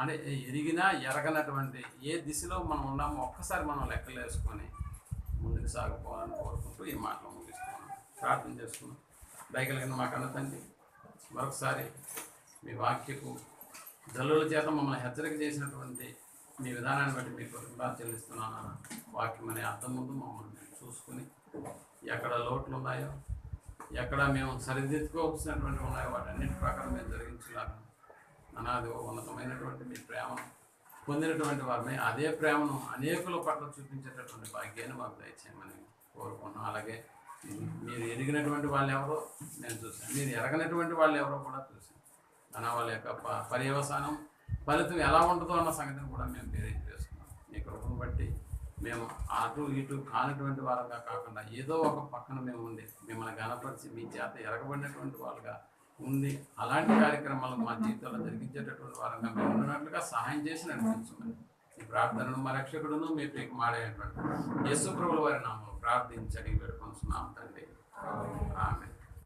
అంటే ఎరిగినా ఎరగనటువంటి ఏ దిశలో మనం ఉన్నామో ఒక్కసారి మనం లెక్కలు వేసుకొని ముందుకు సాగిపోవాలని కోరుకుంటూ ఈ మాటలు ముగిస్తున్నాం. ప్రార్థన చేసుకున్నాం. దయగలిగిన మా కన్న తండ్రి, మరొకసారి మీ వాక్యపు జల్లుల చేత మమ్మల్ని హెచ్చరిక చేసినటువంటి మీ విధానాన్ని బట్టి మీ కృతజ్ఞతలు చెల్లిస్తున్నాను. వాక్యం అనే అర్థం ముందు మమ్మల్ని మేము చూసుకుని ఎక్కడ లోట్లు ఉన్నాయో, ఎక్కడ మేము సరిదిద్దుకోవాల్సినటువంటి ఉన్నాయో వాటన్నిటి ప్రకారం మేము జరిగించలాగా అనాది ఉన్నతమైనటువంటి మీ ప్రేమను పొందినటువంటి వారిని, అదే ప్రేమను అనేకుల పట్ల చూపించేటటువంటి భాగ్యాన్ని మాకు దయచేయమని కోరుకున్నాం. అలాగే మీరు ఎరిగినటువంటి వాళ్ళు ఎవరో నేను చూశాను, మీరు ఎరగనటువంటి వాళ్ళు ఎవరో కూడా చూశాను. వాళ్ళ యొక్క పర్యవసానం ఫలితం ఎలా ఉంటుందో అన్న సంగతిని కూడా మేము తెలియజేస్తున్నాం. మీ కృపను బట్టి మేము అటు ఇటు కానటువంటి వారంగా కాకుండా ఏదో ఒక పక్కన మేము ఉండి మిమ్మల్ని గణపరిచి మీ చేత ఎరగబడినటువంటి వాళ్ళుగా ఉంది అలాంటి కార్యక్రమాలను మా జీవితంలో జరిగించేటటువంటి వారంగా మేము ఉన్నట్లుగా సహాయం చేసి నడిపించమని ఈ ప్రార్థనను మా రక్షకుడును మీ ప్రియకు మాడేటువంటి యేసు ప్రభువుల వారి నామములో ప్రార్థించి అడిగి పెట్టుకుంటున్నాం తండ్రి. ఆమేన్.